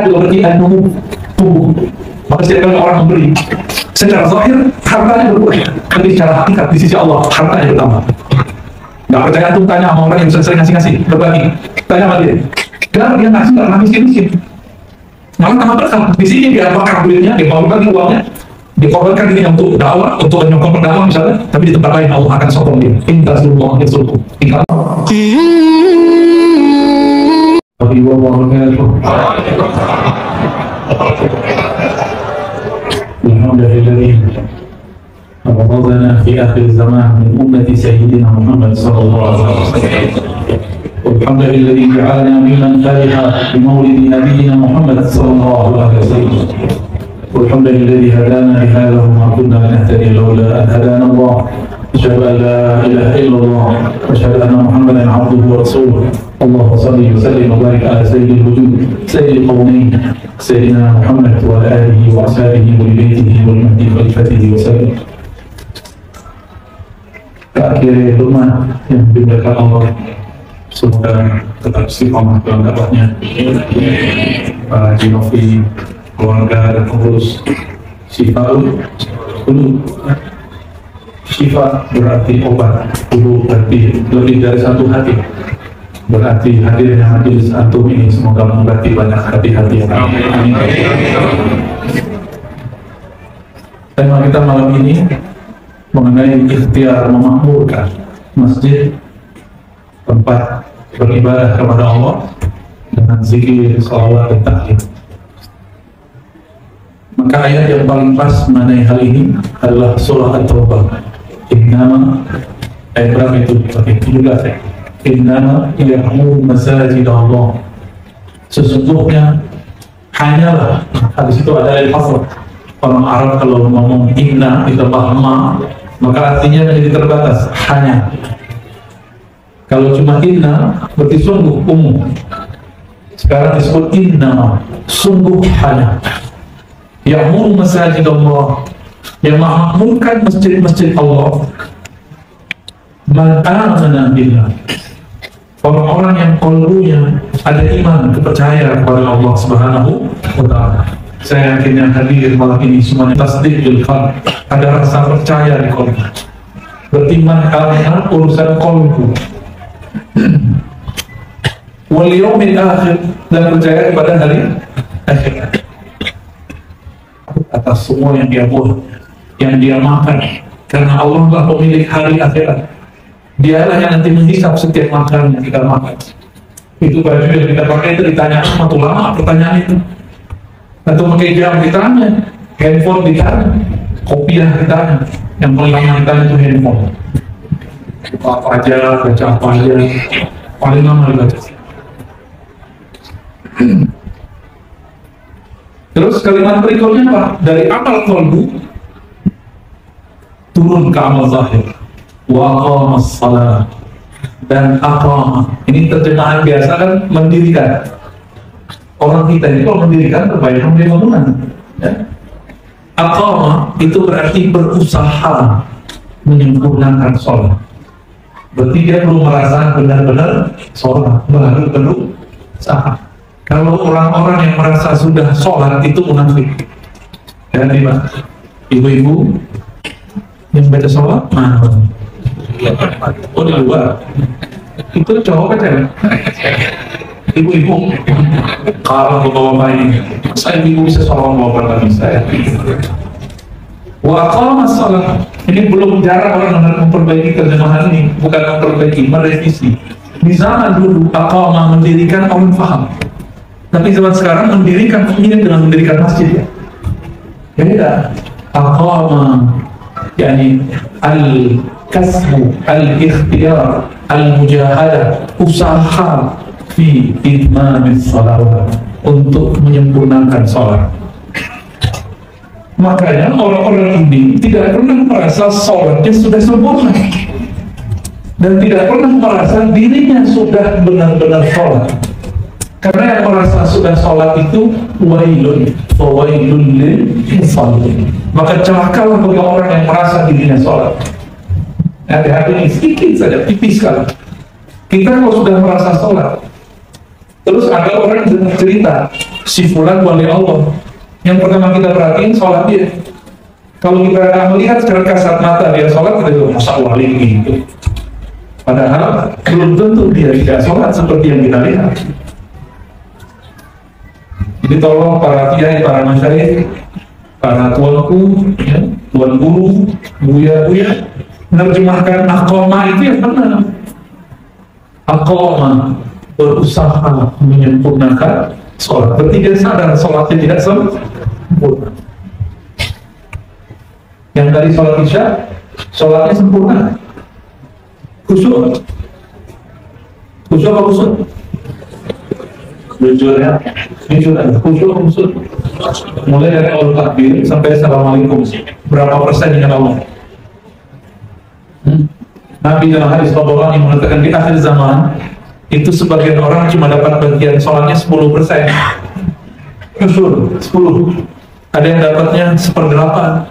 juga berarti tumbuh. Maka setiap kali orang memberi, secara zahir hartanya berkurang, tapi secara hakikat di sisi Allah hartanya bertambah. Nggak percaya tuh tanya sama orang yang sering ngasih berbagi, tanya sama dia, kenapa dia ngasih nggak pernah miskin? Malah tambah berkah. Di sini dia bakar duitnya, dia mau bagi uangnya, dikorbankan dirinya untuk dakwah, untuk menyokong pendakwah misalnya, tapi di tempat lain Allah akan sokong dia. Intasullah yasulku. Alhamdulillah. رمضان في آخر الزمان من أمة سيدنا محمد صلى الله عليه وسلم. والحمد لله الذي جعلنا ممن فرح بمولد نبينا محمد صلى الله عليه وسلم. والحمد لله الذي هدانا لهذا وما كنا لنهتدي لولا أن هدانا الله. أشهد أن لا إله إلا الله وأشهد أن محمدا عبده ورسوله. اللهم صل وسلم وبارك على سيد الوجود سيد القومين سيدنا محمد وعلى آله وأصحابه ولبيته والمهدي خليفته وسلم. Akhir rumah yang dimuliakan Allah, semoga tetap istiqomah dalam dakwahnya. Pak Jinovi, keluarga dan pengurus Syifa dulu. Syifa berarti obat, dulu berarti lebih dari satu hati. Berarti hadirnya majelis antum ini semoga mengobati banyak hati-hati yang amin. Tema kita malam ini mengenai ikhtiar memakmurkan masjid, tempat beribadah kepada Allah dengan zikir, salawat dan taklim. Maka ayat yang paling pas mengenai hal ini adalah surah At-Taubah. Innama, ayat berapa itu? 17 ya. Innama ya'muru masajid Allah. Sesungguhnya hanyalah, habis itu ada al-hasr. Orang Arab kalau ngomong inna ditambah ma, maka artinya menjadi terbatas, hanya. Kalau cuma inna berarti sungguh, umum. Sekarang disebut inna, sungguh hanya. Ya'muru masajid Allah, yang memakmurkan masjid-masjid Allah. Man amana billah, orang-orang yang qalbunya ada iman, kepercayaan kepada Allah Subhanahu wa ta'ala. Saya yakin yang hadir malam ini semuanya tasdik bil qalb, ada rasa percaya di qalb. Beriman karena urusan qalbu. Wal yaumil akhir, dan percaya kepada hari akhir. Atas semua yang dia buat, yang dia makan, karena Allah lah pemilik hari akhirat. Dialah yang nanti menghisap setiap makanan yang kita makan. Itu baju yang kita pakai itu ditanya sama ulama pertanyaan itu. Atau pakai jam ditanya, handphone ditanya, kopiah ditanya, yang paling lama ditanya itu handphone. Apa aja, baca apa aja, paling lama dibaca. Terus kalimat berikutnya apa? Dari amal qalbu turun ke amal zahir. Wa aqamas shalah, dan aqama. Ini terjemahan biasa kan, mendirikan. Orang kita ini kalau mendirikan kebanyakan bangunan, ya. Aqama itu berarti berusaha menyempurnakan sholat. Berarti dia belum merasa benar-benar sholat, baru berusaha. Kalau orang-orang yang merasa sudah sholat itu munafik. Ya, ibu-ibu yang baca sholat, oh di luar. Itu cowok kan? Ibu-ibu, kalau bapak ini, saya ibu bisa sholat bapak lagi saya. Wa aqamas shalah, ini belum jarang orang memperbaiki terjemahan ini, bukan memperbaiki, merevisi. Di zaman dulu aqama mendirikan orang paham, tapi zaman sekarang mendirikan mirip dengan mendirikan masjid ya. Beda. Aqama, yani al-kasbu, al-ikhtiyar, al-mujahadah, usaha fi itmamis shalawat, untuk menyempurnakan sholat. Makanya orang-orang ini tidak pernah merasa sholatnya sudah sempurna, dan tidak pernah merasa dirinya sudah benar-benar sholat. Karena yang merasa sudah sholat itu wailun, fawailun lil musallin. Maka celakalah bagi orang yang merasa dirinya sholat. Hati-hati ini sedikit saja, tipis sekali. Kita kalau sudah merasa sholat, Terus ada orang dengar cerita si fulan wali Allah. Yang pertama kita perhatiin sholat dia. Kalau kita melihat secara kasat mata dia sholat, kita bilang masa wali gitu. Padahal belum tentu dia tidak sholat seperti yang kita lihat. Jadi tolong para kiai, para masyayikh, para tuanku, ya, tuan guru, buya-buya, menerjemahkan aqoma itu yang benar. Aqoma, berusaha menyempurnakan sholat. Bertiga sadar sholatnya tidak sempurna. Yang dari sholat isya, sholatnya sempurna. Khusyuk. Khusyuk apa khusyuk? Jujur ya, khusyuk. Mulai dari awal takbir sampai assalamualaikum. Berapa persen dengan Allah? Nabi dalam hadis Rasulullah yang mengatakan di akhir zaman itu sebagian orang cuma dapat bagian sholatnya 10%. Khusyuk 10. Ada yang dapatnya 1/8.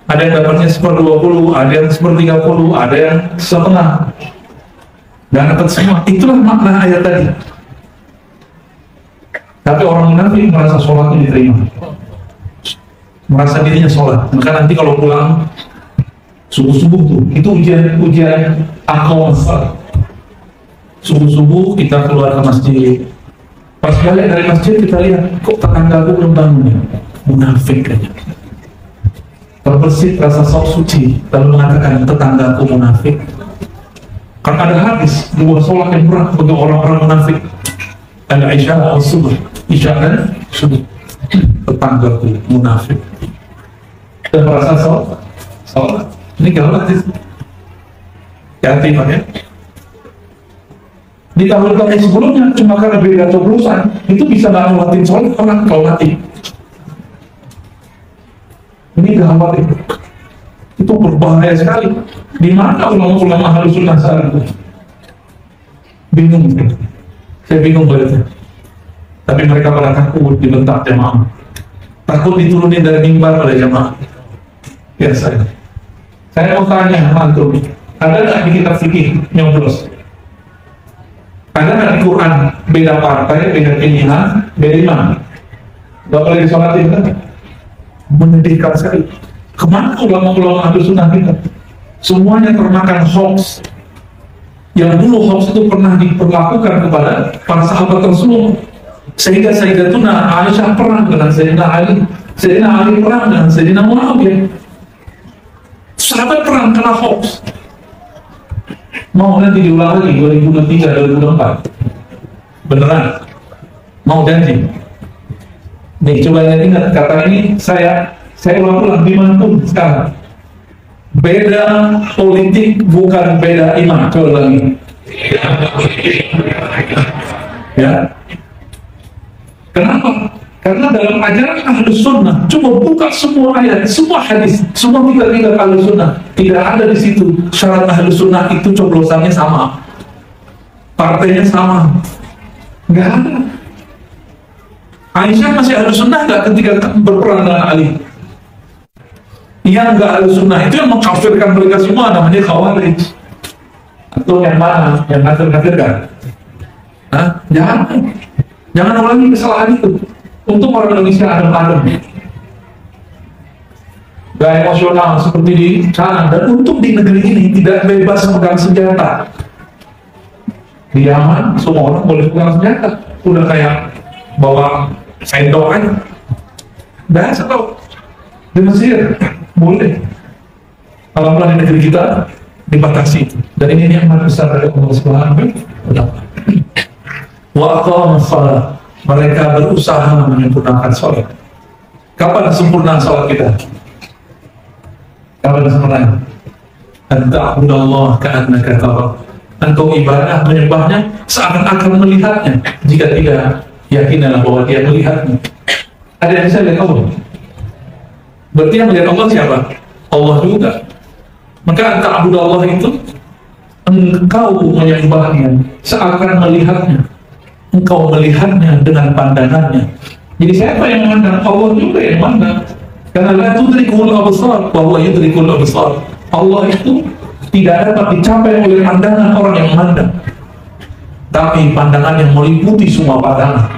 Ada yang dapatnya 1/20, ada yang 1/30, ada yang setengah. Dan dapat semua. Itulah makna ayat tadi. Tapi orang munafik merasa sholatnya diterima, merasa dirinya sholat. Maka nanti kalau pulang subuh-subuh tuh, itu ujian akal. Subuh-subuh kita keluar ke masjid. Pas balik dari masjid kita lihat, kok tetangga aku belum bangun ya? Munafik kayaknya. Terbersit rasa sok suci, lalu mengatakan tetangga aku munafik. Kan ada hadis dua sholat yang berat bagi orang-orang munafik. Al-Isya al-Subuh, Isya dan Subuh. Tetanggaku munafik dan merasa sholat. Ini gawat sih. Hati-hati Pak ya. Di tahun-tahun sebelumnya cuma karena beda coblosan itu bisa nggak ngelatin sholat orang kalau mati. Ini gawat itu. Itu berbahaya sekali. Di mana ulama-ulama Ahlus Sunnah sekarang? Bingung. Saya bingung berarti. Tapi mereka pada takut dibentak jamaah. Takut diturunin dari mimbar pada jamaah. Ya saya mau tanya antum, ada nggak di kitab fikih nyoblos? Ada nggak di Quran beda partai, beda pilihan, beda imam? Nggak boleh disolatin kan? Menyedihkan sekali. Kemana ulama-ulama Ahlus Sunnah kita? Semuanya termakan hoax. Yang dulu hoax itu pernah diperlakukan kepada para sahabat Rasulullah, sehingga Sayyidatuna Aisyah perang dengan Sayyidina Ali, Sayyidina Ali perang dengan Sayyidina Muawiyah. Sahabat perang kena hoax. Mau nanti diulang lagi 2023, 2024? Beneran? Mau janji? Nih coba ingat kata ini, saya ulang-ulang dimanapun sekarang. Beda politik bukan beda iman. Coba lagi. Ya. Kenapa? Karena dalam ajaran Ahlus Sunnah coba buka semua ayat, semua hadis, semua kitab-kitab Ahlus Sunnah, tidak ada di situ syarat Ahlus Sunnah itu coblosannya sama, partainya sama, nggak ada. Aisyah masih Ahlus Sunnah nggak ketika berperang dengan Ali? Yang nggak Ahlus Sunnah itu yang mengkafirkan mereka semua, namanya Khawarij. Atau yang mana? Yang kafir-kafirkan? Jangan ulangi kesalahan itu. Untuk orang Indonesia adem-adem, gak emosional seperti di sana, dan untuk di negeri ini tidak bebas megang senjata. Di Yaman semua orang boleh pegang senjata, udah kayak bawa sendok aja. Biasa tau. Di Mesir boleh. Alhamdulillah di negeri kita dibatasi. Dan ini nikmat besar dari Allah Subhanahu wa Ta'ala. Wa aqamus shalah. Mereka berusaha menyempurnakan sholat. Kapan sempurna sholat kita? Kapan sempurna? Anta'budallah ka'annaka tara. Engkau ibadah menyembahnya seakan-akan melihatnya. Jika tidak, yakinlah bahwa dia melihatnya. Ada yang bisa lihat Allah? Berarti yang melihat Allah siapa? Allah juga. Maka anta'budallah itu engkau menyembahnya seakan melihatnya. Engkau melihatnya dengan pandangannya. Jadi siapa yang memandang? Allah juga yang memandang. Karena la tudrikul absar wa huwa yudrikul absar. Allah itu tidak dapat dicapai oleh pandangan orang yang memandang. tapi pandangan yang meliputi semua pandangan.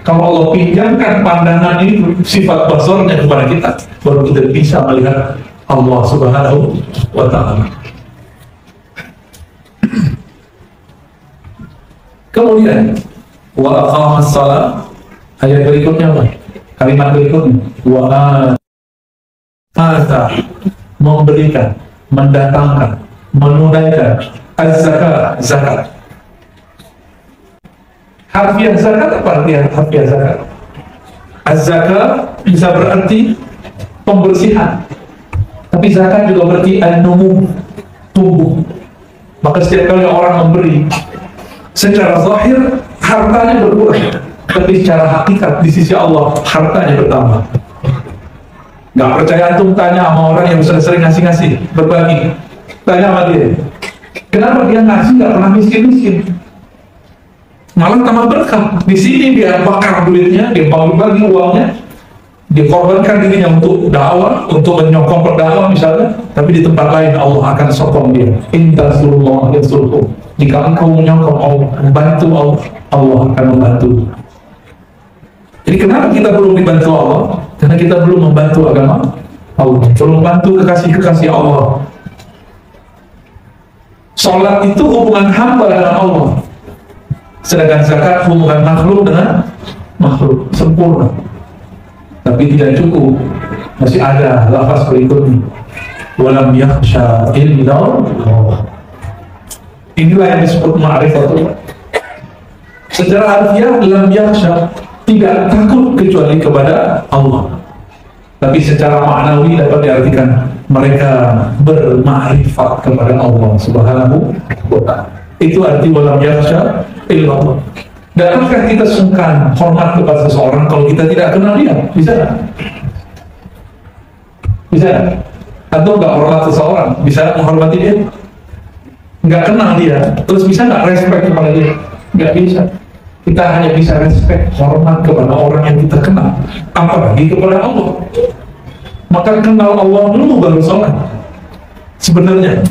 Kalau Allah pinjamkan pandangan ini, sifat basarnya kepada kita, baru kita bisa melihat Allah Subhanahu wa Ta'ala. Kemudian wa aqamas shalah, ayat berikutnya apa? Kalimat berikutnya wa ata, memberikan, mendatangkan, menunaikan az-zakat, zakat. Harfiah zakat apa artinya harfiah zakat? Az-zakat bisa berarti pembersihan, tapi zakat juga berarti an-numu, tumbuh. Maka setiap kali orang memberi, secara zahir hartanya berkurang, tapi secara hakikat di sisi Allah hartanya bertambah. Gak percaya antum tanya sama orang yang sering ngasih-ngasih, berbagi, tanya sama dia, kenapa dia ngasih gak pernah miskin-miskin, malah tambah berkah. Di sini dia bakar duitnya, dia bagi-bagi uangnya, dia korbankan dirinya untuk dakwah, untuk menyokong berdakwah misalnya, tapi di tempat lain Allah akan sokong dia. In tansurullah yansurkum, jika engkau menyokong Allah, membantu Allah, Allah akan membantu. Jadi kenapa kita belum dibantu Allah? Karena kita belum membantu agama Allah, belum membantu kekasih-kekasih Allah. Sholat itu hubungan hamba dengan Allah, sedangkan zakat hubungan makhluk dengan makhluk, sempurna. Tapi tidak cukup, masih ada lafaz berikutnya, walam yakhsha illallah. Inilah yang disebut ma'rifatullah. Secara harfiah lam yakhsha, tidak takut kecuali kepada Allah. Tapi secara maknawi dapat diartikan mereka bermakrifat kepada Allah Subhanahu wa Ta'ala. Itu arti walam yakhsha illallah. Dapatkah kita sungkan hormat kepada seseorang kalau kita tidak kenal dia? Bisa nggak? Bisa nggak? Atau nggak hormat seseorang, bisa menghormati dia? Nggak kenal dia, terus bisa nggak respect kepada dia? Nggak bisa. Kita hanya bisa respect, hormat kepada orang yang kita kenal, apalagi kepada Allah. Maka kenal Allah dulu baru sholat. Sebenarnya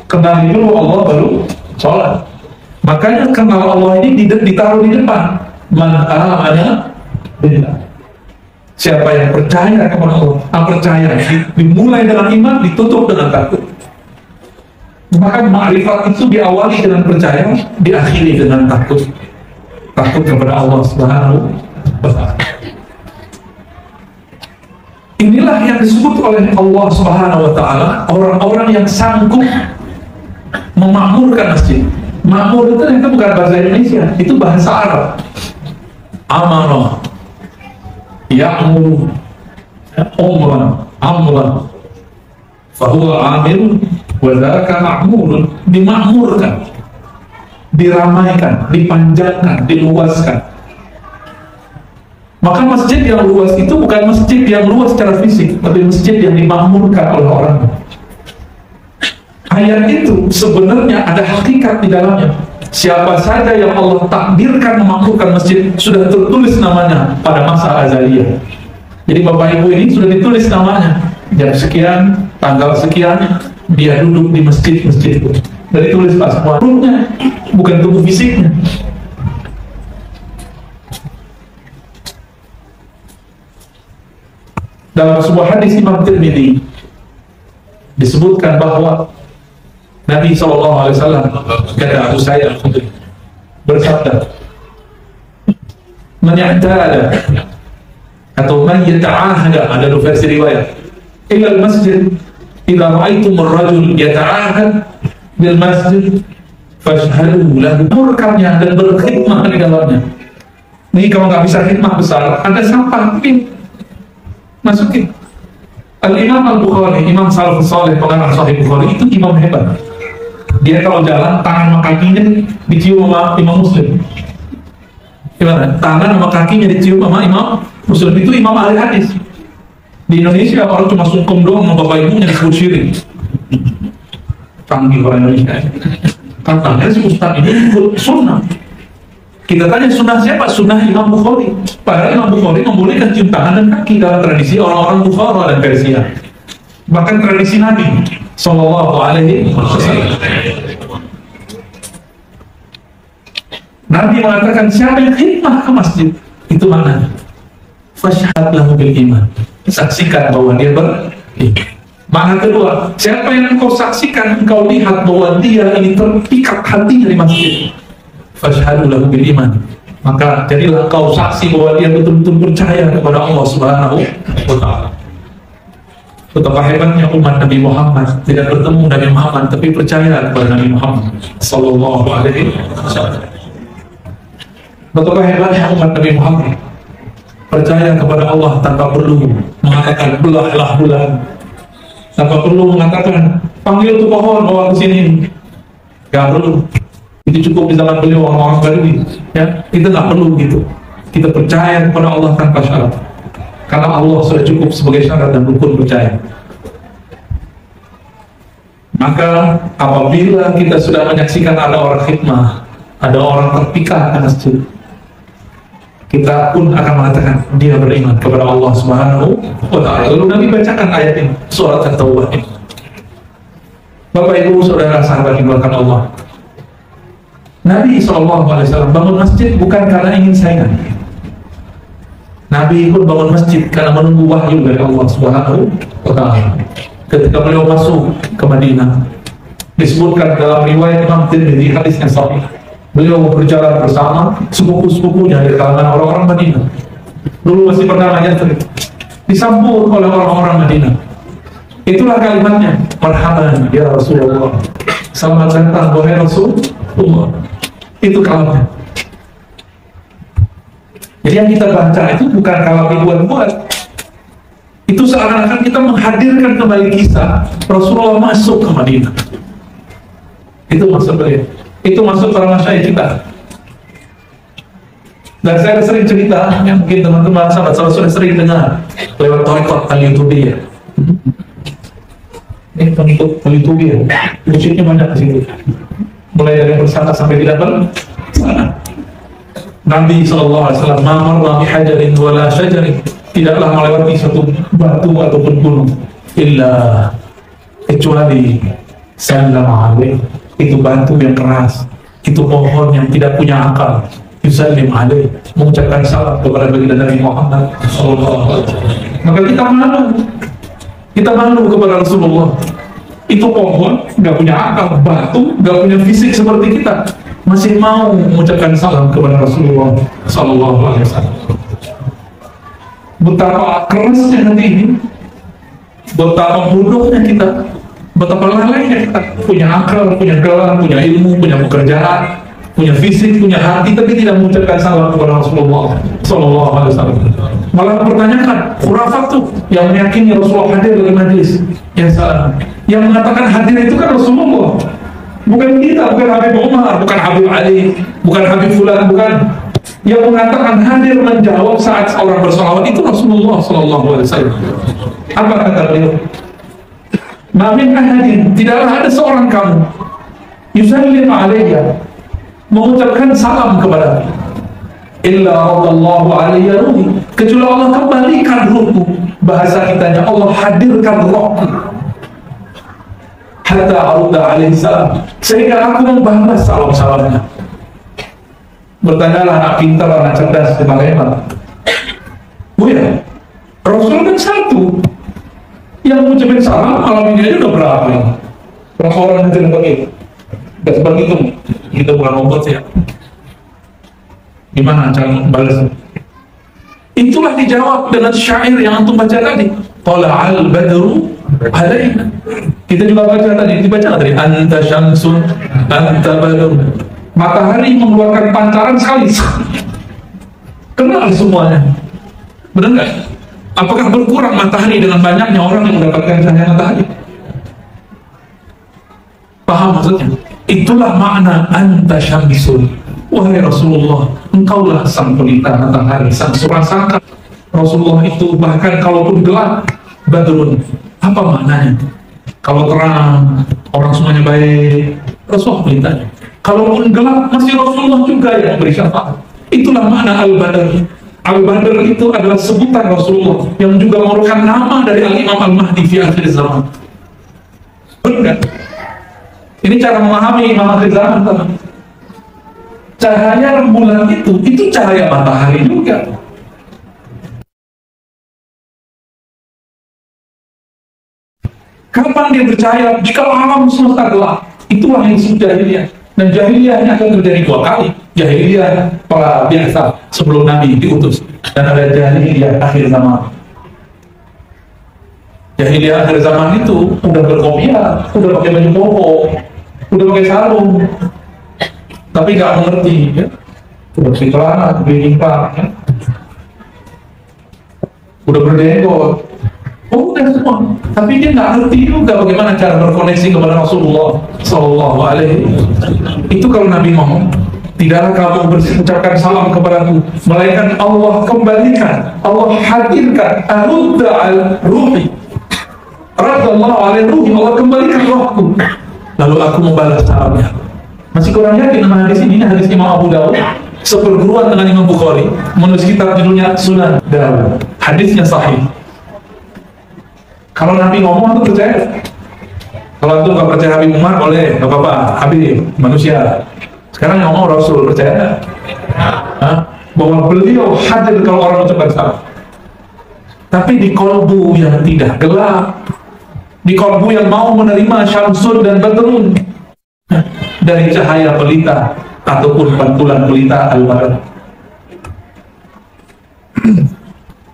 kenal dulu Allah baru sholat. Makanya kenal Allah ini ditaruh di depan. Man amana billah. Siapa yang percaya kepada Allah, percaya dimulai dengan iman, ditutup dengan takut. Maka ma'rifat itu diawali dengan percaya, diakhiri dengan takut. Takut kepada Allah Subhanahu wa Ta'ala. Inilah yang disebut oleh Allah Subhanahu wa Ta'ala orang-orang yang sanggup memakmurkan masjid. Makmur itu bukan bahasa Indonesia, itu bahasa Arab. Amanah, ya'muru, amran, fahuwa amir, wadaka ma'murun, dimakmurkan, diramaikan, dipanjangkan, diluaskan. Maka masjid yang luas itu bukan masjid yang luas secara fisik, tapi masjid yang dimakmurkan oleh orang. Ayat itu sebenarnya ada hakikat di dalamnya. Siapa saja yang Allah takdirkan memakmurkan masjid, sudah tertulis namanya pada masa azaliyah. Jadi Bapak Ibu ini sudah ditulis namanya, jam sekian, tanggal sekian, dia duduk di masjid-masjid itu. Dan ditulis pas warungnya, bukan tubuh fisiknya. Dalam sebuah hadis Imam Tirmidzi disebutkan bahwa Nabi SAW, kata Abu Sa'id Al-Khudri, bersabda, man ya'tada atau man yata'ahada, ada dua versi riwayat, ila al-masjid idza ra'aitum ar-rajul yata'ahad bil masjid fashhadu lahu, murkannya dan berkhidmah di dalamnya. Nih kalau nggak bisa khidmah besar, ada sampah tapi masukin. Al-Imam Al-Bukhari, Imam Salafus Saleh, pengarang Sahih Bukhari, itu imam hebat. Dia kalau jalan, tangan sama kakinya dicium sama Imam Muslim. Gimana? Tangan sama kakinya dicium sama Imam Muslim. Itu imam ahli hadis. Di Indonesia orang cuma sungkem doang sama bapak ibunya disebut syirik. Canggih orang Indonesia. Katanya si Ustaz ini ikut sunnah. Kita tanya sunnah siapa? Sunnah Imam Bukhari. Padahal Imam Bukhari membolehkan cium tangan dan kaki dalam tradisi orang-orang Bukhara dan Persia. Bahkan tradisi Nabi Sallallahu Alaihi Wasallam. Nabi mengatakan siapa yang khidmah ke masjid, itu maknanya fashhad lahu bil iman, saksikan bahwa dia beriman. Makna kedua, siapa yang engkau saksikan, engkau lihat bahwa dia ini terpikat hatinya di masjid, fashhad lahu bil iman, maka jadilah engkau saksi bahwa dia betul-betul percaya kepada Allah Subhanahu wa ta'ala. Betapa hebatnya umat Nabi Muhammad, tidak bertemu Nabi Muhammad tapi percaya kepada Nabi Muhammad sallallahu alaihi wasallam. Betapa hebatnya umat Nabi Muhammad, percaya kepada Allah tanpa perlu mengatakan belahlah bulan, tanpa perlu mengatakan panggil tuh pohon bawa ke sini, gak perlu. Itu cukup di zaman beliau orang-orang Badui, ya. Kita nggak perlu gitu. Kita percaya kepada Allah tanpa syarat, karena Allah sudah cukup sebagai syarat dan rukun percaya. Maka apabila kita sudah menyaksikan ada orang khidmah, ada orang terpikat ke masjid, kita pun akan mengatakan dia beriman kepada Allah Subhanahu wa ta'ala. Lalu Nabi bacakan ayat ini, surat At-Taubah ini. Bapak Ibu saudara sahabat dimulakan Allah, Nabi SAW bangun masjid bukan karena ingin saingan. Nabi pun bangun masjid karena menunggu wahyu dari Allah Subhanahu wa ta'ala. Ketika beliau masuk ke Madinah, disebutkan dalam riwayat Imam Tirmidzi hadis yang sahih, beliau berjalan bersama sepupu-sepupunya dari kalangan orang-orang Madinah. Dulu masih pertama Yathrib, disambut oleh orang-orang Madinah. Itulah kalimatnya, marhaban ya Rasulullah, selamat datang wahai Rasulullah. Itu kalamnya. Jadi yang kita baca itu bukan kalam dibuat-buat. Itu seakan-akan kita menghadirkan kembali kisah Rasulullah masuk ke Madinah. Itu maksud beliau. Itu maksud para masyayikh kita. Dan saya sering cerita, yang mungkin teman-teman sahabat sudah sering dengar lewat thariqat al-Yutubiyah. Ini pengikut al-Yutubiyah, musiknya banyak di situ. Mulai dari bersama sampai tidak bersama. Nabi SAW marra bihajarin wala syajarin, tidaklah melewati satu batu ataupun gunung illa kecuali sallama alaih, itu batu yang keras, itu pohon yang tidak punya akal, yusallim alaih, mengucapkan salam kepada baginda Nabi Muhammad SAW. Maka kita malu kepada Rasulullah. Itu pohon nggak punya akal, batu nggak punya fisik seperti kita, masih mau mengucapkan salam kepada Rasulullah Sallallahu Alaihi Wasallam. Betapa kerasnya hati ini, betapa bodohnya kita, betapa lalainya kita. Punya akal, punya gelar, punya ilmu, punya pekerjaan, punya fisik, punya hati, tapi tidak mengucapkan salam kepada Rasulullah Sallallahu Alaihi Wasallam. Malah mempertanyakan khurafat tuh yang meyakini Rasulullah hadir dari majlis yang salah. Yang mengatakan hadir itu kan Rasulullah, bukan kita, bukan Habib Umar, bukan Habib Ali, bukan Habib Fulan, bukan. Yang mengatakan hadir menjawab saat orang bersolawat itu Rasulullah Sallallahu Alaihi Wasallam. Apa kata beliau? Mamin ahadin, tidaklah ada seorang kamu yusallim alayya, mengucapkan salam kepada illa radallahu alayya ruhi, kecuali Allah kembalikan ruhku. Bahasa kitanya Allah hadirkan rohku, hatta arudda alaihi salam, sehingga aku membalas salam-salamnya. Bertanyalah anak pintar, anak cerdas, bagaimana? Ya, Rasul kan satu yang mengucapkan salam, malam ini aja udah berapa ini? Berapa orang yang tidak begitu? Gak seperti itu, kita bukan obat ya. Gimana cara membalasnya? Itulah dijawab dengan syair yang antum baca tadi. Tala'al badru alaina. Kita juga baca tadi, dibaca tadi, anta syamsun anta badru. Matahari mengeluarkan pancaran sekali. Kenal semuanya. Benar nggak? Apakah berkurang matahari dengan banyaknya orang yang mendapatkan cahaya matahari? Paham maksudnya? Itulah makna anta syamsun. Wahai Rasulullah, engkaulah sang pelita matahari, sang surasaka. Rasulullah itu bahkan kalaupun gelap, badrun. Apa maknanya? Kalau terang, orang semuanya baik, Rasulullah pelitanya. Kalaupun gelap, masih Rasulullah juga yang memberi syafaat. Itulah makna Al-Badr. Al-Badr itu adalah sebutan Rasulullah yang juga merupakan nama dari Al-Imam Al-Mahdi fi akhir zaman. Benar? Ini cara memahami Imam akhir zaman, teman. cahaya rembulan itu cahaya matahari juga. Kapan dia percaya jika alam semesta gelap? Itulah yang disebut jahiliyah. Dan jahiliyahnya akan terjadi 2 kali. Jahiliyah para biasa sebelum Nabi diutus, dan ada jahiliyah akhir zaman. Jahiliyah akhir zaman itu udah berkopiah, udah pakai baju koko, udah pakai sarung, tapi nggak mengerti, ya. Udah pakai celana, pakai jingkar, ya. Udah berjenggot. Oh, udah semua, tapi dia nggak ngerti juga bagaimana cara berkoneksi kepada Rasulullah Sallallahu Alaihi. Itu kalau Nabi ngomong, tidaklah kamu mengucapkan salam kepadaku, melainkan Allah kembalikan, Allah hadirkan, arudda al-ruhi, radallahu alaihi ruhi, Allah kembalikan rohku, lalu aku membalas salamnya. Masih kurang yakin dengan hadis ini? Hadis Imam Abu Dawud, seperguruan dengan Imam Bukhari, menulis kitab judulnya Sunan Dawud. Hadisnya sahih. Kalau Nabi ngomong itu percaya. Kalau itu nggak percaya Habib Umar boleh, nggak apa-apa. Habib manusia. Sekarang ngomong Rasul, percaya? Bahwa beliau hadir kalau orang ucapkan salam. Tapi di kolbu yang tidak gelap, di kolbu yang mau menerima syamsun dan badrun, dari cahaya pelita ataupun pantulan pelita al-badr.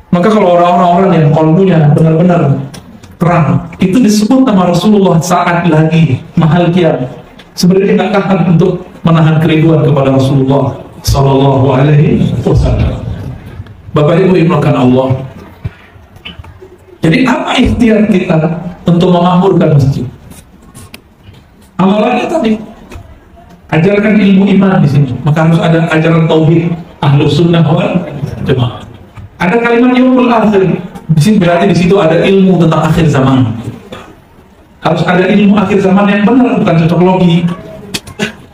Maka kalau orang-orang yang kolbunya benar-benar terang, itu disebut nama Rasulullah saat lagi mahal kiamat. Sebenarnya tidak tahan untuk menahan kerinduan kepada Rasulullah Sallallahu Alaihi Wasallam. Bapak Ibu dimulakan Allah. Jadi apa ikhtiar kita untuk memakmurkan masjid? Amalannya tadi, ajarkan ilmu iman di sini. Maka harus ada ajaran tauhid, Ahlus Sunnah wal Jamaah. Ada kalimat yaumul akhir. Di sini berarti di situ ada ilmu tentang akhir zaman. Harus ada ilmu akhir zaman yang benar, bukan cocok logi.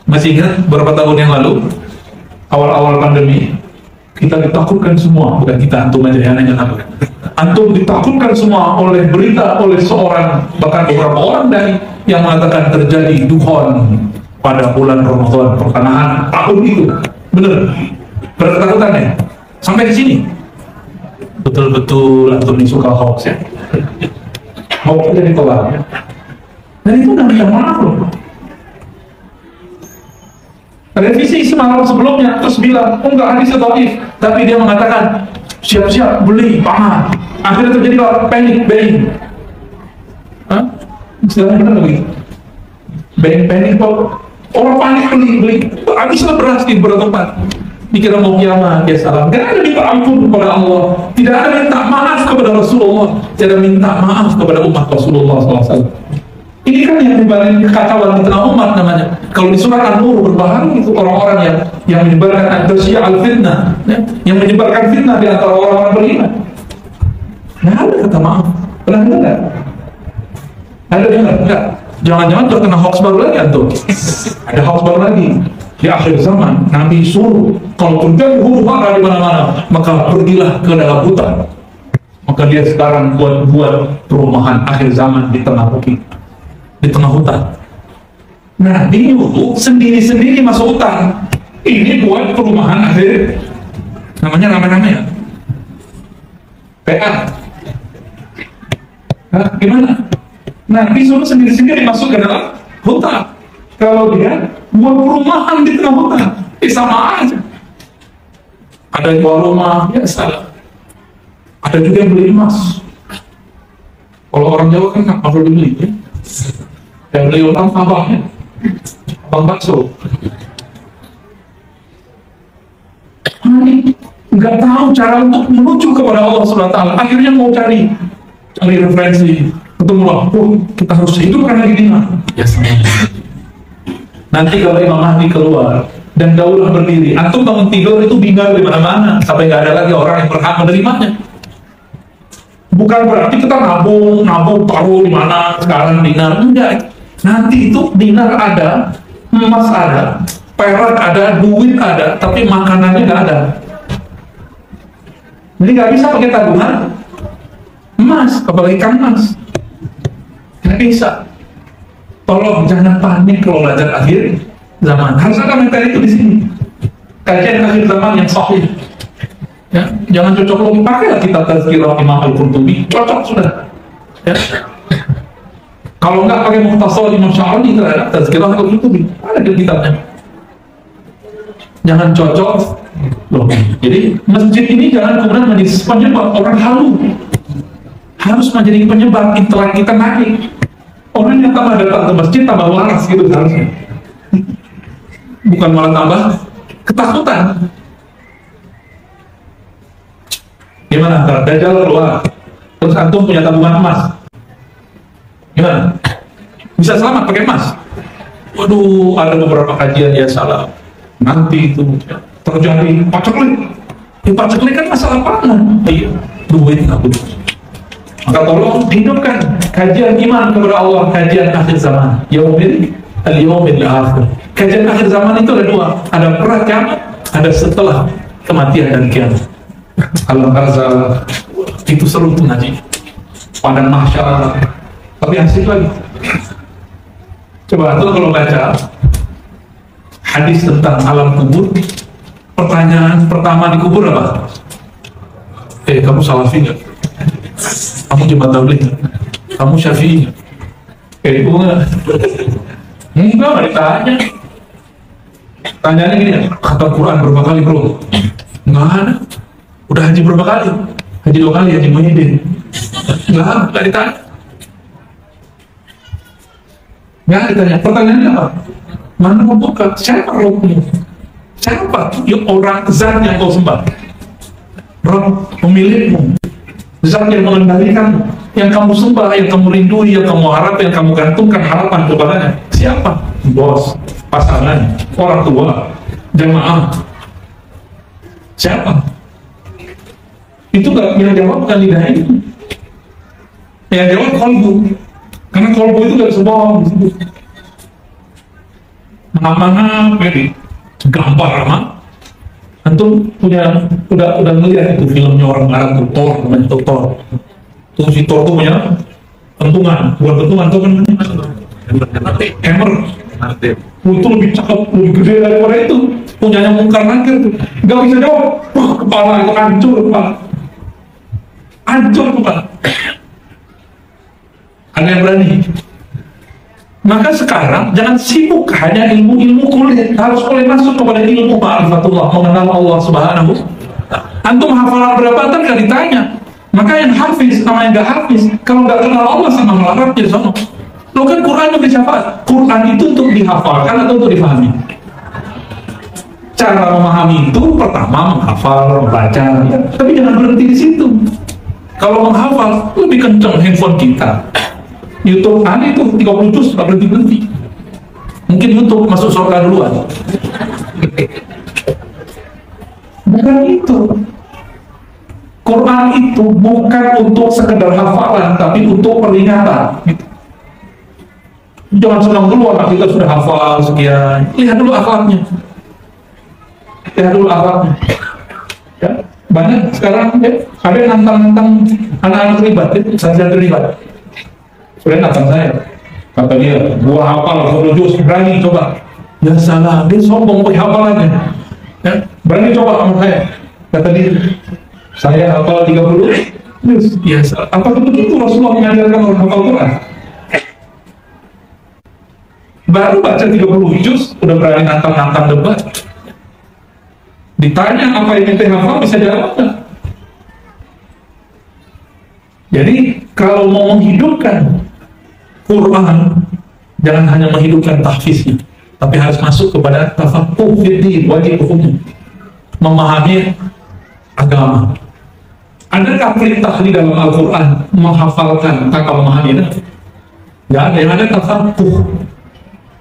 Masih ingat beberapa tahun yang lalu, awal-awal pandemi, kita ditakutkan semua, bukan kita, antum aja yang nanya apa. Antum ditakutkan semua oleh berita, oleh seorang, bahkan beberapa orang dari yang mengatakan terjadi dukhon pada bulan Ramadan pertengahan tahun itu. Benar, berketakutannya sampai di sini. Betul-betul antum ini suka hoax, ya. Hoax jadi tolak, ya. Dan itu udah minta maaf loh. Revisi semalam sebelumnya terus bilang, oh enggak, hadisnya dhaif, tapi dia mengatakan siap-siap beli pangan. Akhirnya terjadi panic buying. Istilahnya benar begitu. Panic, orang panik beli. Habislah beras di beberapa tempat. Dikira mau kiamat, ya salam. Tidak ada minta ampun kepada Allah, tidak ada minta maaf kepada Rasulullah, tidak ada minta maaf kepada umat Rasulullah SAW. Ini kan yang menyebarkan kekacauan di tengah umat namanya. Kalau di surat An-Nur berbahaya itu orang-orang yang menyebarkan ad-dasyia al-fitnah, ya, yang menyebarkan fitnah di antara orang-orang beriman. Nah, ada kata maaf. Pernah dengar? Ada dengar? Enggak. Jangan-jangan terkena hoax baru lagi antum. Ada hoax baru lagi. Di akhir zaman, Nabi suruh kalau terjadi huru hara di mana-mana, maka pergilah ke dalam hutan. Maka dia sekarang buat perumahan akhir zaman di tengah bukit, di tengah hutan. Nah, dinyuruh sendiri-sendiri masuk hutan. Ini buat perumahan akhir, namanya rame-rame ya, PA. Nah, gimana? Nabi suruh sendiri-sendiri masuk ke dalam hutan. Kalau dia buat perumahan di tengah hutan, sama aja. Ada yang bawa rumah, biasa. Ada juga yang beli emas. Kalau orang Jawa kan nggak perlu dibeli, ya. Yang beli orang abang, ya. Abang bakso. Nggak tahu cara untuk menuju kepada Allah SWT. Akhirnya mau cari referensi. Ketemulah, kita harus hidupkan lagi iman. Yes. Nanti kalau Imam Mahdi keluar dan daulah berdiri, antum bangun tidur itu bingar di mana-mana sampai nggak ada lagi orang yang berhak menerimanya. Bukan berarti kita nabung taruh di mana sekarang dinar, enggak. Nanti itu dinar ada, emas ada, perak ada, duit ada, tapi makanannya nggak ada. Jadi nggak bisa pakai tabungan emas, apalagi ikan emas, nggak bisa. Tolong jangan panik kalau belajar akhir zaman. Harus ada mental itu di sini. kajian akhir zaman yang sahih. Ya, jangan cocok logi, pakailah kitab Tazkirah Imam Al-Qurtubi, cocok sudah. Ya. Kalau nggak pakai Mukhtasar Imam Sya'rani terhadap Tazkirah Al-Qurtubi, ada di kitabnya. Jangan cocok logi. Jadi masjid ini jangan kemudian menjadi penyebab orang halu. Harus menjadi penyebab intelek kita naik. Orang yang tambah datang ke masjid tambah waras gitu harusnya. Bukan malah tambah ketakutan. Gimana? Dajjal keluar, terus antum punya tabungan emas, gimana? Bisa selamat pakai emas? Waduh, ada beberapa kajian ya salah. Nanti itu terjadi paceklik. Paceklik kan masalah pangan. Iya, duit aku. Maka tolong hidupkan kajian iman kepada Allah, kajian akhir zaman. Yaumil akhir. Kajian akhir zaman itu ada dua, ada pra kiamat, ada setelah kematian dan kiamat. Al-Qarzal itu seru tuh ngaji Padang Mahsyar, tapi asik lagi. Coba tuh kalau baca hadis tentang alam kubur, pertanyaan pertama di kubur apa? Kamu Salafi nggak? Kamu Jemaah Tabligh nggak? Kamu Syafi'i nggak? Itu nggak ditanya. Tanyanya gini ya, khatam Quran berapa kali bro? Nggak ada. Udah haji berapa kali? Haji 2 kali, haji Muhyiddin. Nggak ditanya. Nggak ditanya. Pertanyaannya apa? Mana membuka? Siapa rohmu? Siapa? Ya, orang zat yang kau sembah. Roh pemilikmu. Zat yang mengendalikanmu. Yang kamu sembah, yang kamu rindui, yang kamu harap, yang kamu gantungkan harapan kepadanya. Siapa? Bos, pasangan, orang tua, jamaah. Siapa? Itu gak yang jawab bukan lidah itu, yang jawab kolbu, karena kolbu itu gak bisa bohong. Mana ini gambar sama antum punya udah ngeliat itu filmnya orang Arab tuh Thor, namanya Thor. Tuh si Thor tuh punya pentungan, bukan pentungan tuh kan hammer. Itu lebih cakep, lebih gede daripada itu. Punyanya Munkar Nakir tuh, gak bisa jawab. Kepala itu hancur kepala. Hancur kepala. Ada yang berani. Maka sekarang jangan sibuk hanya ilmu-ilmu kulit, harus mulai masuk kepada ilmu ma'rifatullah, mengenal Allah Subhanahu. Antum hafalan berapa ntar gak ditanya. Maka yang hafiz sama yang gak hafiz, kalau gak kenal Allah sama melarat jadi sono. Lo kan Quran untuk disyafaat. Quran itu untuk dihafalkan atau untuk difahami? Cara memahami itu pertama menghafal, membaca, ya. Tapi jangan berhenti di situ. Kalau menghafal lebih kenceng handphone kita. YouTube itu 30 juz nggak berhenti. Mungkin YouTube masuk surga duluan. Bukan itu. Quran itu bukan untuk sekedar hafalan, tapi untuk peringatan. Gitu. Jangan senang dulu anak kita sudah hafal sekian. Lihat dulu akhlaknya. Ya, banyak sekarang ya, ada yang nantang anak-anak terlibat, saya terlibat. Sudah nantang saya, kata dia, gua hafal 10 juz, berani coba. Ya salah, dia sombong pakai hafalannya. Ya, berani coba sama saya. Kata dia, saya hafal 30 juz. Ya salah. Apa betul Rasulullah mengajarkan orang hafal Quran? Baru baca 30 juz, udah berani nantang debat. Ditanya apa yang ente hafal, bisa jawab nggak? Jadi kalau mau menghidupkan Quran, jangan hanya menghidupkan tahfiznya, tapi harus masuk kepada tafaqquh fiddin, wajib hukumnya, memahami agama. Adakah perintah di dalam Al-Quran menghafalkan tanpa memahaminya? Nggak ada. Yang ada tafaqquh.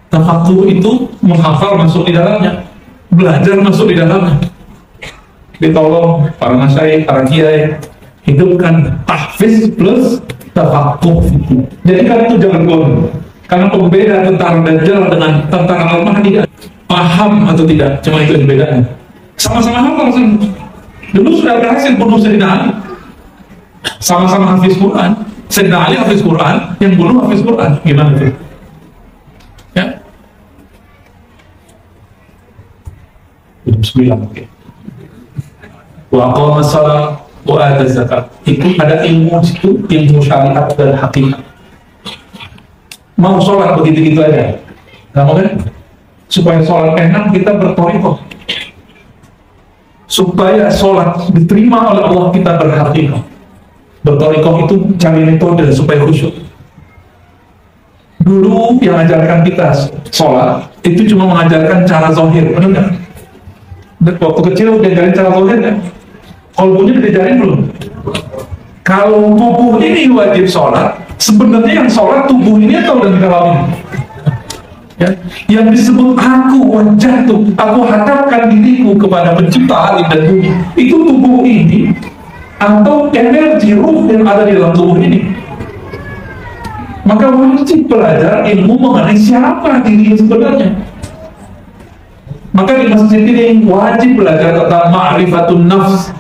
Tafaqquh itu menghafal masuk di dalamnya, belajar masuk di dalamnya. Ditolong para masyayikh, para kiai hidupkan tahfiz plus tafaqquh itu. Jadi kan itu jangan bodoh. Karena pembeda tentara Dajjal dengan tentara Al-Mahdi paham atau tidak, cuma itu yang bedanya. Sama-sama hafal semua. Dulu sudah berhasil bunuh Sayyidina Ali. Sama-sama hafiz Quran. Sayyidina Ali hafiz Quran, yang bunuh hafiz Quran. Gimana itu? Ya. 9. Oke. Wa aqama shalah wa ata zakat. Itu ada ilmu situ, ilmu syariat dan hakikat. Mau sholat begitu-gitu aja, nggak mau kan? Supaya sholat enak kita bertorikoh. Supaya sholat diterima oleh Allah kita berhati-hati. Bertorikoh itu cari metode supaya khusyuk. Dulu yang mengajarkan kita sholat itu cuma mengajarkan cara zahir, benar nggak? Dan waktu kecil diajarin cara zahir kan? Kolbunya diajarin belum? Kalau tubuh ini wajib sholat, sebenarnya yang sholat tubuh ini atau dan dalamnya? Ya, yang disebut aku wajahtu, aku hadapkan diriku kepada pencipta langit dan bumi, itu tubuh ini atau energi ruh yang ada di dalam tubuh ini. Maka wajib belajar ilmu mengenai siapa diri sebenarnya. Maka di masjid ini wajib belajar tentang ma'rifatun nafs,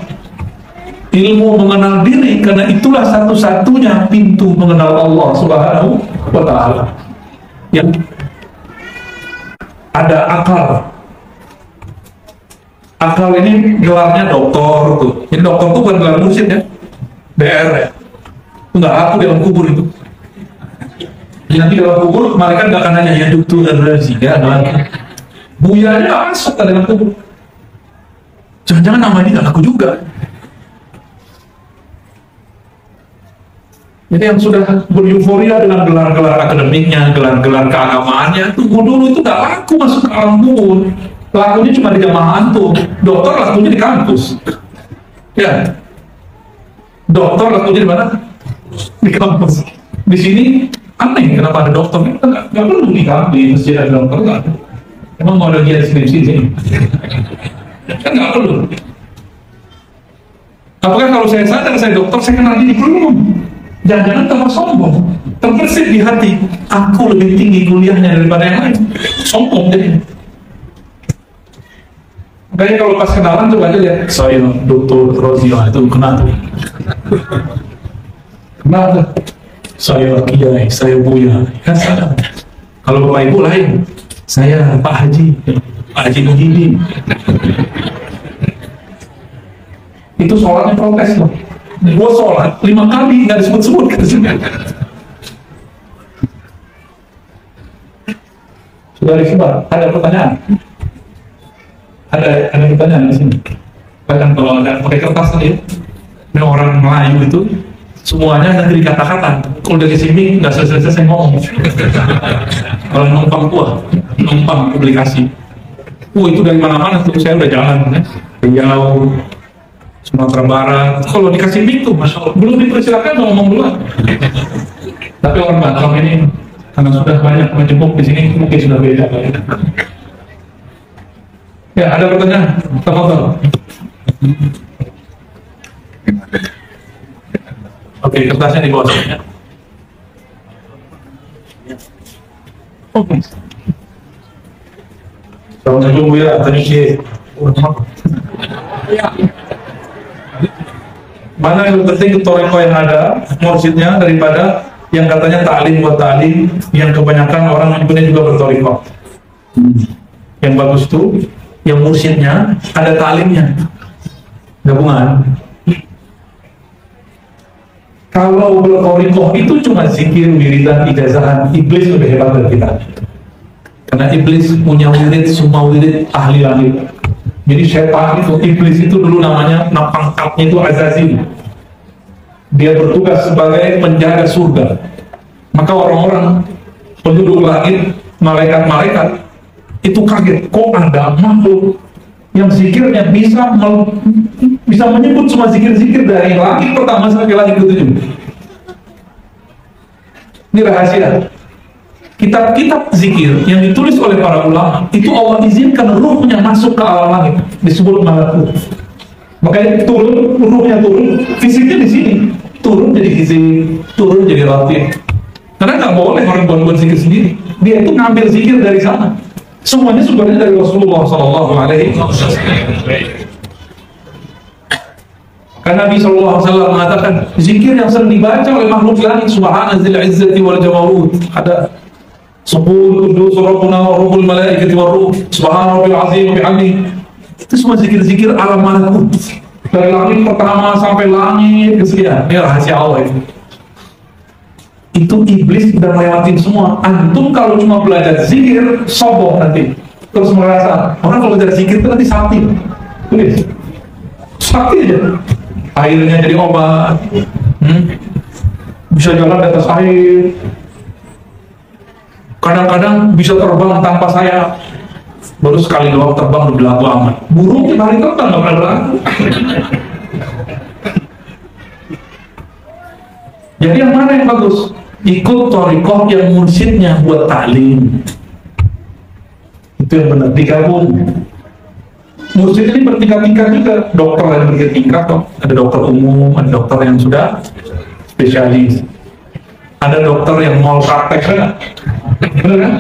ilmu mengenal diri, karena itulah satu-satunya pintu mengenal Allah Subhanahu wa ta'ala. Yang ada akal. Akal ini gelarnya doktor tuh. Jadi doktor tuh bukan gelar mursyid ya, DR ya. Enggak aku dalam kubur itu. Jadi nanti dalam kubur malaikat nggak akan nanya ya dokter Razi ya, buyanya nggak masuk ke dalam kubur. Jangan-jangan nama ini nggak laku juga. Jadi yang sudah beryuforia dengan gelar-gelar akademiknya, gelar-gelar keagamaannya, tunggu dulu, itu gak laku masuk ke alam kubur. Lakunya cuma di jamaah antum. Dokter lakunya di kampus. Ya, dokter lakunya di mana? Di kampus. Di sini aneh, kenapa ada dokter? Nggak perlu di kampus, di masjid ada dokter nggak? Emang mau ada dia skripsi di sini? Kan nggak perlu. Apakah kalau saya sadar saya dokter, saya kenal diri belum? Jangan-jangan tambah sombong, terbersit di hati, aku lebih tinggi kuliahnya daripada yang lain, sombong jadi. Makanya kalau pas kenalan coba aja lihat, saya Dr. Rozia, itu kenal tuh. Kenal tuh. Saya Kiai, saya Buya, kan sadar. Kalau Bapak Ibu lain, saya Pak Haji, Pak Haji Muhyiddin. Itu sholatnya protes loh. Gua sholat 5 kali nggak disebut-sebut ke sini. Sudah disebar. Ada pertanyaan? Ada pertanyaan di sini. Bahkan kalau ada pakai kertas tadi, ini orang Melayu itu semuanya dari kata-kata. Kalau dari sini nggak selesai ngomong. Kalau numpang kuah, numpang publikasi. Itu dari mana-mana tuh saya udah jalan. Riau, Sumatera Barat, kalau dikasih mic tuh, Masya Allah, belum dipersilakan ngomong duluan. Tapi orang Batam ini, karena sudah banyak menjemput di sini, mungkin sudah beda. Ya, ada pertanyaan? Tafadhol. Oke, kertasnya di bawah ya. Oke. Assalamualaikum ya, tadi mana yang penting toriko yang ada mursyidnya daripada yang katanya ta'lim buat ta'lim, yang kebanyakan orang menyebutnya juga bertoriko. Yang bagus itu yang mursyidnya ada ta'limnya, gabungan. Kalau bertoriko itu cuma zikir, wiridan, ijazahan, iblis lebih hebat dari kita, karena iblis punya wirid, semua wirid ahli langit. Jadi setan itu, iblis itu dulu namanya, pangkatnya itu Azazil. Dia bertugas sebagai penjaga surga. Maka orang-orang penduduk langit, malaikat-malaikat itu kaget, kok ada makhluk yang zikirnya bisa menyebut semua zikir-zikir dari langit pertama sampai langit ke-7. Ini rahasia. Kitab-kitab zikir yang ditulis oleh para ulama itu Allah izinkan ruhnya masuk ke alam langit, disebut malakut. Makanya turun, ruhnya turun, fisiknya di sini, turun jadi fizik, turun jadi latif. Karena nggak boleh orang buat zikir sendiri, dia itu ngambil zikir dari sana. Semuanya sumbernya dari Rasulullah SAW. Karena Nabi SAW mengatakan zikir yang sering dibaca oleh makhluk langit, Subhana zil izzati wal jabarut, ada Subhul Kudus Rabbuna wa Rabbul Malaikati wa Ruh, Subhana Rabbil Azim wa bihamdihi. Itu semua zikir-zikir alam malakut. Dari langit pertama sampai langit kesekian. Ini rahasia Allah itu. Itu iblis udah melewatin semua. Antum kalau cuma belajar zikir, sombong nanti. Terus merasa, orang kalau belajar zikir itu nanti sakti. Tulis. Sakti aja. Airnya jadi obat. Bisa jalan di atas air. Kadang-kadang bisa terbang tanpa sayap. Baru sekali doang terbang udah belagu amat. Burung tiap hari terbang nggak pernah belagu. Jadi yang mana yang bagus? Ikut thariqah yang mursyidnya buat taklim. Itu yang benar, digabung. Mursyid ini bertingkat-tingkat juga. Dokter yang bertingkat kok. Ada dokter umum, ada dokter yang sudah spesialis. Ada dokter yang mau praktek kan? Benar kan?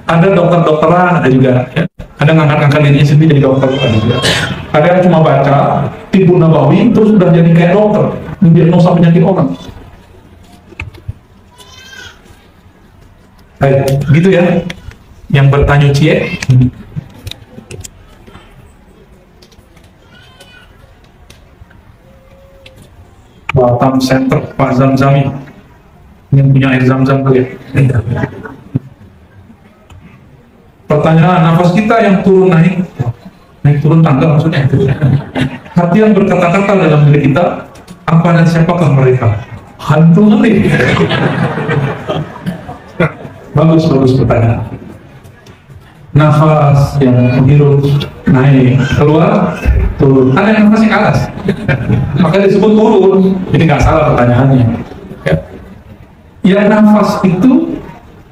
Ada dokter-dokteran, ada juga. Ya. Ada ngangkat-ngangkat dirinya sendiri jadi dokter, ada juga. Ada yang cuma baca Tibbun Nabawi terus udah jadi kayak dokter, mendiagnosa penyakit orang. Baik, gitu ya. Yang bertanya Cie. Batam Center Pak Zamzami yang punya air zam-zam kali ya. Pertanyaan, nafas kita yang turun naik turun tangga maksudnya. Hati yang berkata-kata dalam diri kita, apa dan siapakah mereka? Hantu kali. Bagus pertanyaan. Nafas yang menghirup naik keluar turun. Ada yang nafasnya ke atas, maka disebut turun. Jadi nggak salah pertanyaannya. Ya nafas itu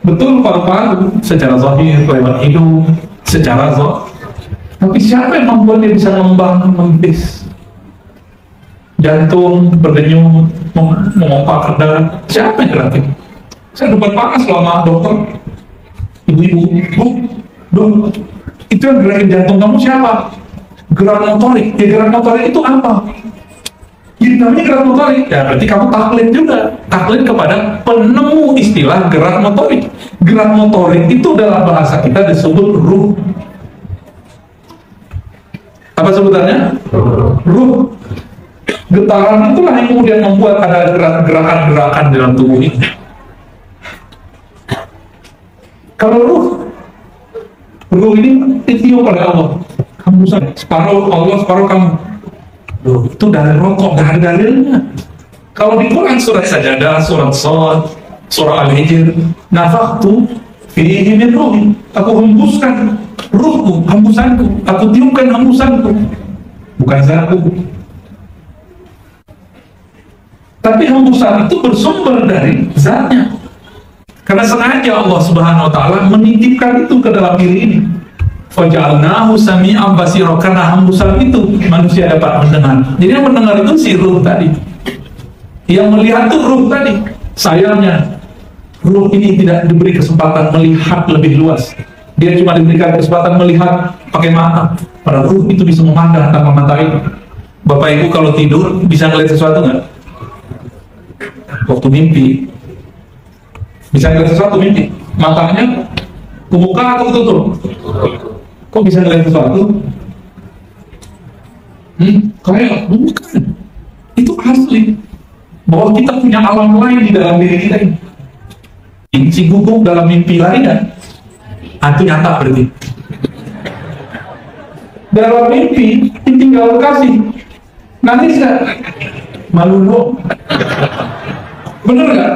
betul paru-paru secara zahir lewat hidung secara zahir. Tapi siapa yang membuat dia bisa ngembang membis? Jantung berdenyut, memompa darah. Siapa yang gerakin? Saya dapat panas selama dokter. Ibu-ibu, dok, itu yang gerakin jantung kamu siapa? Gerak motorik. Ya gerak motorik itu apa? Jadi namanya gerak motorik, ya berarti kamu taklid juga. Taklid kepada penemu istilah gerak motorik. Gerak motorik itu dalam bahasa kita disebut ruh. Apa sebutannya? Ruh. Getaran itulah yang kemudian membuat ada gerakan-gerakan dalam tubuh ini. Kalau ruh ini ditiup oleh Allah. Kamu separuh Allah, separuh kamu. Loh, itu dari rokok, gak ada dalilnya. Kalau di Quran surat Sajadah, surat Shad, surah Al-Hijr, nafakhtu fihi min ruhi, aku hembuskan ruhku, hembusanku, aku tiupkan hembusanku, bukan zatku. Tapi hembusan itu bersumber dari zatnya. Karena sengaja Allah Subhanahu wa Ta'ala menitipkan itu ke dalam diri ini. Faja'alnahu sami'an basira, karena hembusan itu manusia dapat mendengar. Jadi yang mendengar itu si ruh tadi. Yang melihat itu ruh tadi. Sayangnya ruh ini tidak diberi kesempatan melihat lebih luas. Dia cuma diberikan kesempatan melihat pakai mata. Pada ruh itu bisa memandang tanpa mata itu. Bapak Ibu kalau tidur bisa ngeliat sesuatu nggak? Waktu mimpi bisa ngeliat sesuatu mimpi? Matanya kebuka atau tutup? Kok bisa ngeliat sesuatu? Kayak bukan. Itu asli. Bahwa kita punya alam lain di dalam diri kita ini. Si guguk dalam mimpi lain kan? Itu nyata berarti. Dalam mimpi tinggal kasih. Nanti saya malu loh. Bener nggak?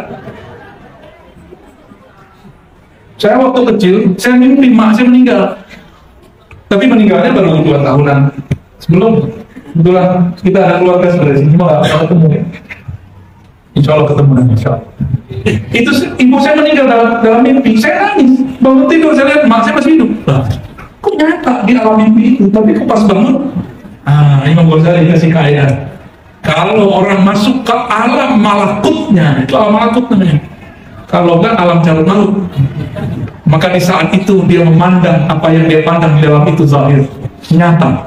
Saya waktu kecil, saya mimpi mak saya meninggal. Tapi meninggalnya baru 2 tahunan. Sebelum kebetulan kita ada keluarga sebenarnya sini, cuma nggak ketemu ya. Insya Allah ketemu dan insya Allah. Itu ibu saya meninggal dalam mimpi. Saya nangis. Bangun tidur saya lihat mak saya masih hidup. Kok nyata di alam mimpi itu? Tapi kok pas bangun? Imam Ghazali kasih kaidah. Kalau orang masuk ke alam malakutnya, itu alam malakut namanya. Kalau enggak alam carut marut, maka di saat itu dia memandang apa yang dia pandang di dalam itu zahir, nyata.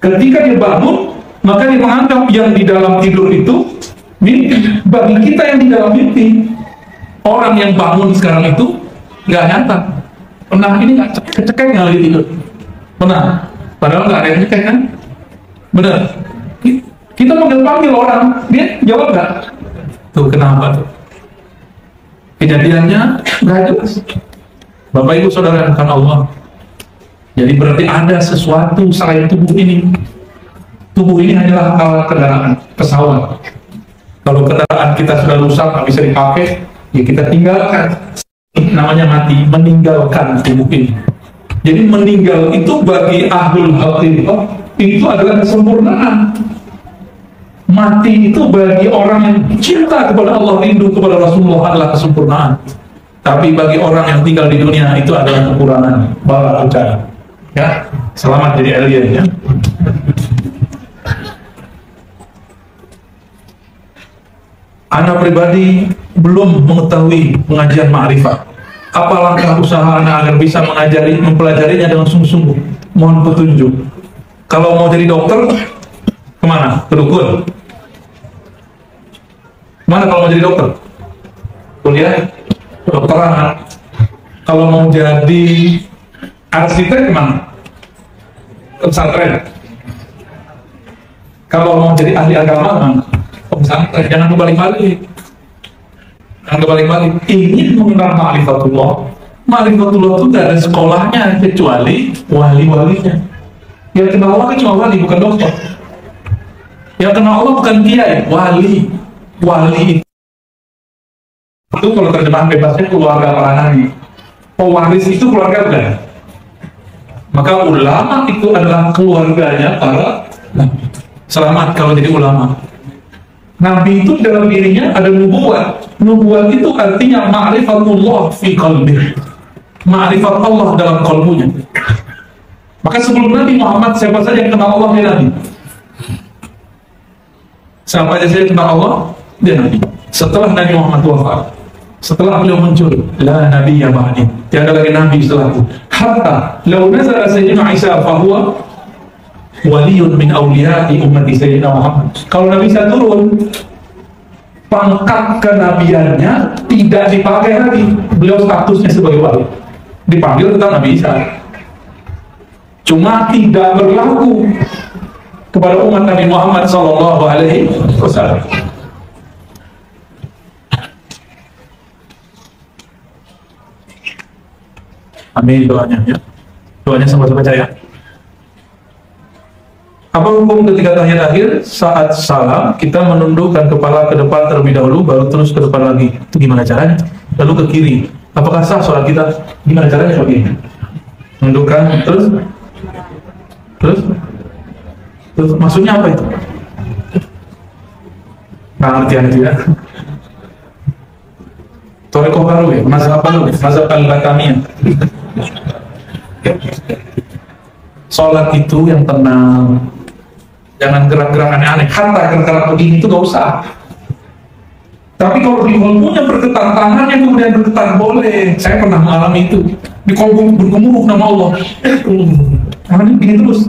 Ketika dia bangun, maka dia menganggap yang di dalam tidur itu mimpi. Bagi kita yang di dalam mimpi, orang yang bangun sekarang itu nggak nyata. Pernah ini nggak kecekek nggak lagi tidur? Pernah? Padahal nggak ada yang nikah kan? Bener? Kita panggil orang, dia jawab nggak? Tuh kenapa tuh? Kejadiannya nggak jelas. Bapak Ibu Saudara yang akan Allah. Jadi berarti ada sesuatu selain tubuh ini. Tubuh ini hanyalah alat kendaraan, pesawat. Kalau kendaraan kita sudah rusak, nggak bisa dipakai, ya kita tinggalkan. Namanya mati, meninggalkan tubuh ini. Jadi meninggal itu bagi ahlul haqiqah itu adalah kesempurnaan. Mati itu bagi orang yang cinta kepada Allah, rindu kepada Rasulullah adalah kesempurnaan. Tapi bagi orang yang tinggal di dunia itu adalah kekurangan, bala bencana. Ya, selamat jadi alien ya. Anak pribadi belum mengetahui pengajian ma'rifat. Apa langkah usaha anak agar bisa mempelajarinya dengan sungguh-sungguh? Mohon petunjuk. Kalau mau jadi dokter, kemana? Ke dukun. Kemana kalau mau jadi dokter? Kuliah kedokteran. Kalau mau jadi arsitek kemana? Ke pesantren. Kalau mau jadi ahli agama kemana? Ke pesantren. Jangan kebalik-balik. Jangan kebalik-balik. Ingin mengenal ma'rifatullah. Ma'rifatullah itu tidak ada sekolahnya kecuali wali-walinya. Yang kenal Allah kan cuma wali, bukan dokter. Yang kenal Allah bukan kiai, wali. Wali itu kalau terjemahan bebasnya keluarga para nabi. Pewaris itu keluarga bukan? Maka ulama itu adalah keluarganya para nabi. Selamat kalau jadi ulama. Nabi itu dalam dirinya ada nubuat. Nubuat itu artinya ma'rifatullah fi qalbih. Ma'rifat Allah dalam kalbunya. Maka sebelum Nabi Muhammad, siapa saja yang kenal Allah dia Nabi. Siapa saja yang kenal Allah dia Nabi. Setelah Nabi Muhammad wafat, setelah beliau muncul, la nabiyya ba'di, tiada lagi Nabi setelahku. Hatta law nazala sayyidina Isa fahuwa waliyun min awliya'i ummati sayyidina Muhammad. Kalau Nabi Isa turun, pangkat kenabiannya tidak dipakai lagi. Beliau statusnya sebagai wali. Dipanggil tetap Nabi Isa. Cuma tidak berlaku kepada umat Nabi Muhammad sallallahu alaihi wasallam. Amin doanya ya. Doanya sama-sama percaya. Apa hukum ketika tahiyat akhir saat salam kita menundukkan kepala ke depan terlebih dahulu baru terus ke depan lagi? Itu gimana caranya? Lalu ke kiri. Apakah sah sholat kita? Gimana caranya begini? Menundukkan terus maksudnya apa itu? Nggak ngerti aja ya. Toreko baru ya, mazhab baru, mazhab al-Batamiyah. Sholat itu yang tenang, jangan gerak-gerak aneh-aneh. Hatta gerak-gerak begini itu gak usah. Tapi kalau di kolbunya bergetar, tangannya kemudian bergetar, boleh. Saya pernah mengalami itu. Di kolbu bergemuruh nama Allah. Tangannya begini terus.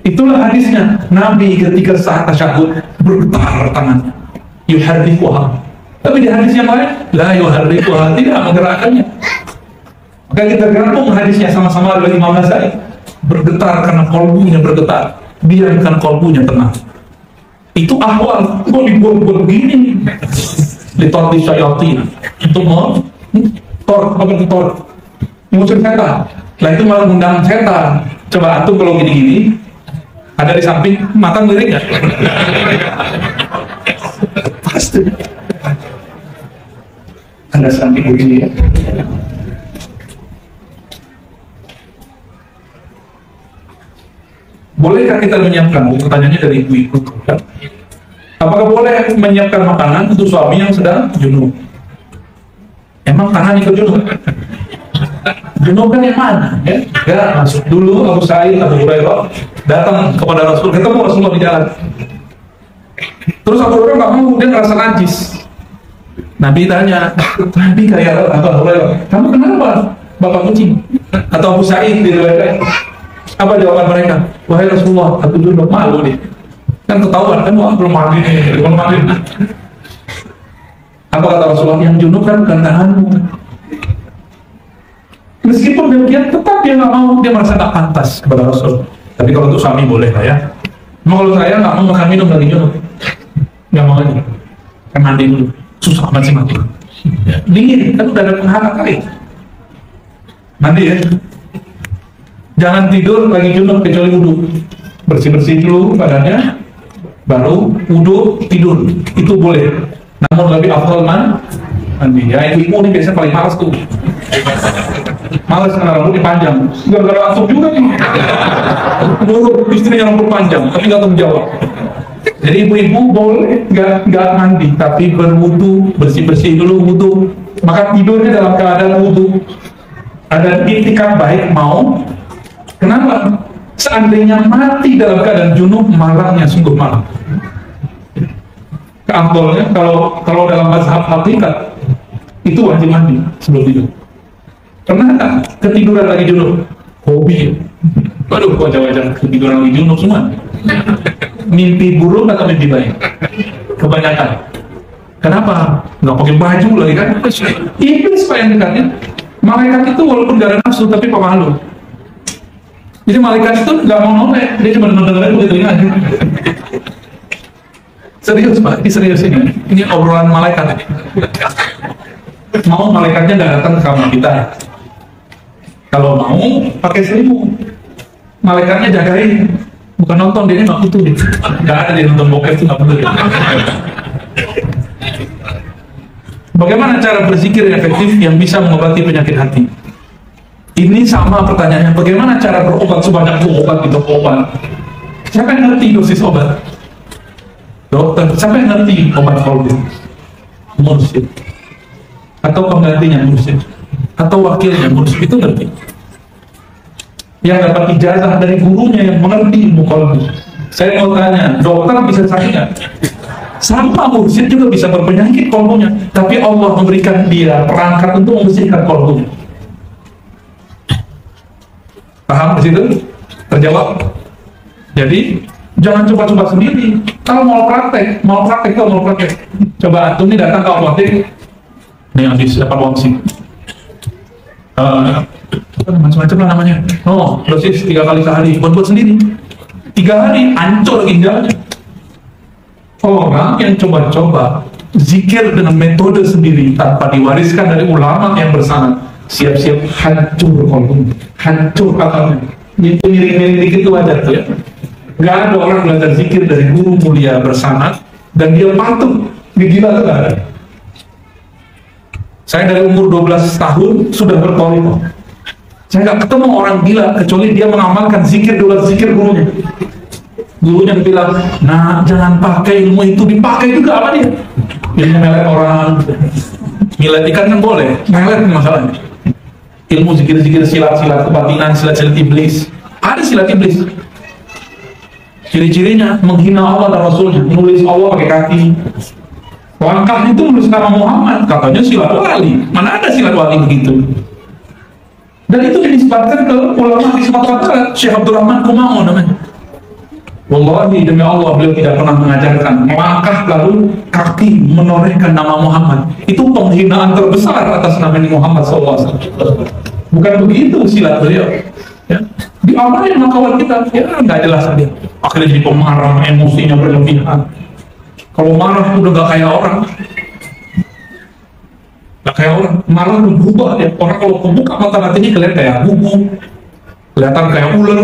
Itulah hadisnya. Nabi ketika saat tasyahud bergetar tangannya. Yuharrikuha. Tapi di hadis yang lain, la yuharrikuha, tidak menggerakkannya. Maka kita gabung hadisnya sama-sama oleh Imam Nasai. Bergetar karena kolbunya bergetar. Biarkan kolbunya tenang. Itu ahwal. Kok dibuat-buat begini? Litorti syayatin. Untuk apa itu tor? Ngusir setan. Lah itu malah mengundang setan. Coba antum kalau gini-gini, ada di samping, mata ngelirik nggak? Pasti. Ada samping begini ya. Bolehkah kita menyiapkan? Pertanyaannya dari ibu-ibu. Apakah boleh menyiapkan makanan untuk suami yang sedang junub? Emang tangan ikut junub? Junub kan yang mana? Ya, masuk dulu Abu Sa'id, Abu Hurairah datang kepada Rasul, ketemu Rasulullah di jalan. Terus Abu Hurairah nggak mau, dia ngerasa najis. Nabi tanya, Nabi kayak Abu Hurairah, kamu kenapa bapak kucing? Atau Abu Sa'id diriwayatkan. Apa jawaban mereka? Wahai Rasulullah, aku junub, malu nih. Kan ketahuan kan, wah belum mandi nih, belum mandi. Apa kata Rasulullah? Yang junub kan bukan tanganmu. Meskipun demikian, tetap dia nggak mau, dia merasa tak pantas kepada Rasul. Tapi kalau untuk suami boleh lah ya. Mau kalau saya nggak mau makan minum lagi junub, nggak mau lagi. Kan mandi dulu, susah amat sih mandi. Ya, dingin, kan udah ada penghangat kali. Mandi ya. Jangan tidur lagi junub kecuali wudhu. Bersih-bersih dulu badannya, baru wudhu tidur. Itu boleh. Namun lebih afdal mandi. Ya, ibu ini biasanya paling malas tuh. Malas karena rambutnya panjang. Nggak langsung juga nih. Menurut istrinya rambut panjang, tapi nggak tahu jawab. Jadi ibu-ibu boleh nggak mandi, tapi berwudu, bersih-bersih dulu wudu. Maka tidurnya dalam keadaan wudu. Ada itikat baik mau. Kenapa? Seandainya mati dalam keadaan junub, malahnya sungguh malah. Keafdolnya kalau dalam mazhab hakikat itu wajib mandi sebelum tidur. Pernah ketiduran lagi junub? Hobi ya? Waduh, wajah-wajah ketiduran lagi junub semua. Mimpi buruk atau mimpi baik? Kebanyakan. Kenapa? Nggak pakai baju lagi kan? Iblis pak yang dekatnya. Malaikat itu walaupun gak ada nafsu tapi pemalu. Jadi malaikat itu nggak mau noleh, dia cuma dengerin begitu aja. Serius pak, ini serius ini. Ini obrolan malaikat. Mau malaikatnya nggak datang ke kamar kita. Kalau mau pakai selimut, malaikatnya jagain, bukan nonton, dia nggak butuh. Nggak ada dia nonton bokep itu nggak butuh. Bagaimana cara berzikir yang efektif yang bisa mengobati penyakit hati? Ini sama pertanyaannya, bagaimana cara berobat sebanyak itu obat gitu obat? Siapa yang ngerti dosis obat? Dokter. Siapa yang ngerti obat kolbin? Mursyid. Atau penggantinya mursyid? Atau wakilnya mursyid? Itu ngerti. Yang dapat ijazah dari gurunya yang mengerti ilmu kolbin. Saya mau tanya, dokter bisa sakit nggak? Sama mursyid juga bisa berpenyakit kolbunya, tapi Allah memberikan dia perangkat untuk membersihkan kolbunya. Paham di situ? Terjawab. Jadi jangan coba-coba sendiri. Kalau mau praktek. Coba antum ini datang ke apotek, nih habis dapat wangsit. Macam-macam lah namanya. Oh, dosis 3 kali sehari. Buat sendiri. 3 hari hancur ginjalnya. Orang yang coba-coba zikir dengan metode sendiri tanpa diwariskan dari ulama yang bersanad, siap-siap hancur kolbunya, hancur akalnya. Itu miring-miring dikit itu wajar tuh ya. Gak ada orang belajar zikir dari guru mulia bersanad dan dia patuh, gila tuh gak ada. Saya dari umur 12 tahun sudah bertolak. Saya gak ketemu orang gila kecuali dia mengamalkan zikir dulu zikir gurunya. Gurunya bilang, nah jangan pakai ilmu itu, dipakai juga apa dia? Ilmu melet orang, milet ikan kan boleh, melet masalahnya. Ilmu zikir-zikir silat-silat kebatinan, silat-silat iblis, ada silat iblis. Ciri-cirinya menghina Allah dan Rasulnya, menulis Allah pakai kaki. Langkah itu menulis nama Muhammad, katanya silat wali. Mana ada silat wali begitu? Dan itu dinisbatkan ke ulama di Sumatera Barat, Syekh Abdurrahman Kumao namanya. Wallahi demi Allah beliau tidak pernah mengajarkan langkah lalu kaki menorehkan nama Muhammad. Itu penghinaan terbesar atas nama Muhammad SAW. Bukan begitu silat beliau. Ya. Diamalin sama kawan kita, ya nggak jelas dia. Akhirnya jadi pemarah, emosinya berlebihan. Kalau marah udah nggak kayak orang. Nggak kayak orang, marah udah berubah ya. Orang kalau kebuka mata hatinya kelihatan kayak bubu, kelihatan kayak ular.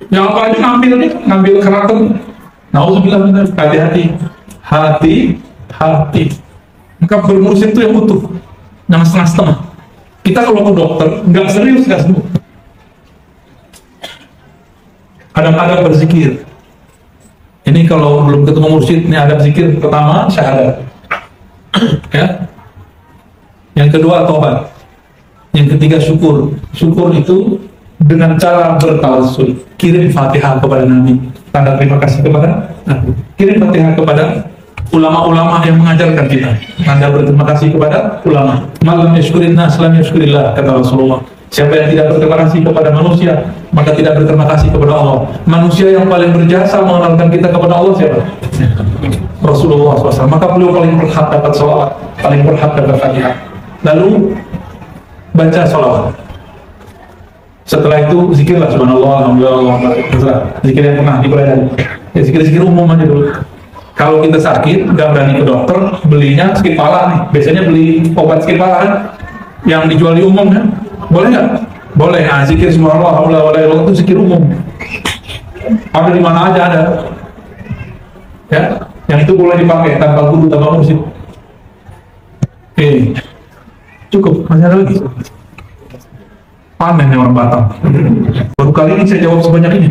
Yang apa aja ngambil karakter. Nauzubillah, hati-hati, hati-hati. Maka bermursyid itu yang utuh, jangan setengah-setengah. Kita kalau ke dokter nggak serius nggak sembuh. Kadang-kadang berzikir. Ini kalau belum ketemu mursyid, ini adab zikir pertama syahadat. Ya. Yang kedua taubat. Yang ketiga syukur. Syukur itu dengan cara bertawassul, kirim Fatihah kepada Nabi, tanda terima kasih kepada Nabi. Kirim Fatihah kepada ulama-ulama yang mengajarkan kita, tanda berterima kasih kepada ulama. Malam yashkurin nas lam yashkurillah, kata Rasulullah. Siapa yang tidak berterima kasih kepada manusia, maka tidak berterima kasih kepada Allah. Manusia yang paling berjasa mengenalkan kita kepada Allah siapa? Rasulullah SAW. Maka beliau paling berhak dapat sholawat, paling berhak dapat Fatihah. Lalu baca sholawat. Setelah itu zikirlah subhanallah, alhamdulillah, terserah. Zikir yang pernah dipelajari. Ya, zikir-zikir umum aja dulu. Kalau kita sakit, nggak berani ke dokter, belinya sakit kepala nih. Biasanya beli obat sakit kepala kan, yang dijual di umum kan. Boleh nggak? Boleh. Nah, zikir subhanallah, alhamdulillah, itu zikir umum. Ada di mana aja ada. Ya, yang itu boleh dipakai tanpa guru, tanpa musik. Oke, cukup. Masih ada lagi? Panen yang orang Batam. Baru kali ini saya jawab sebanyak ini.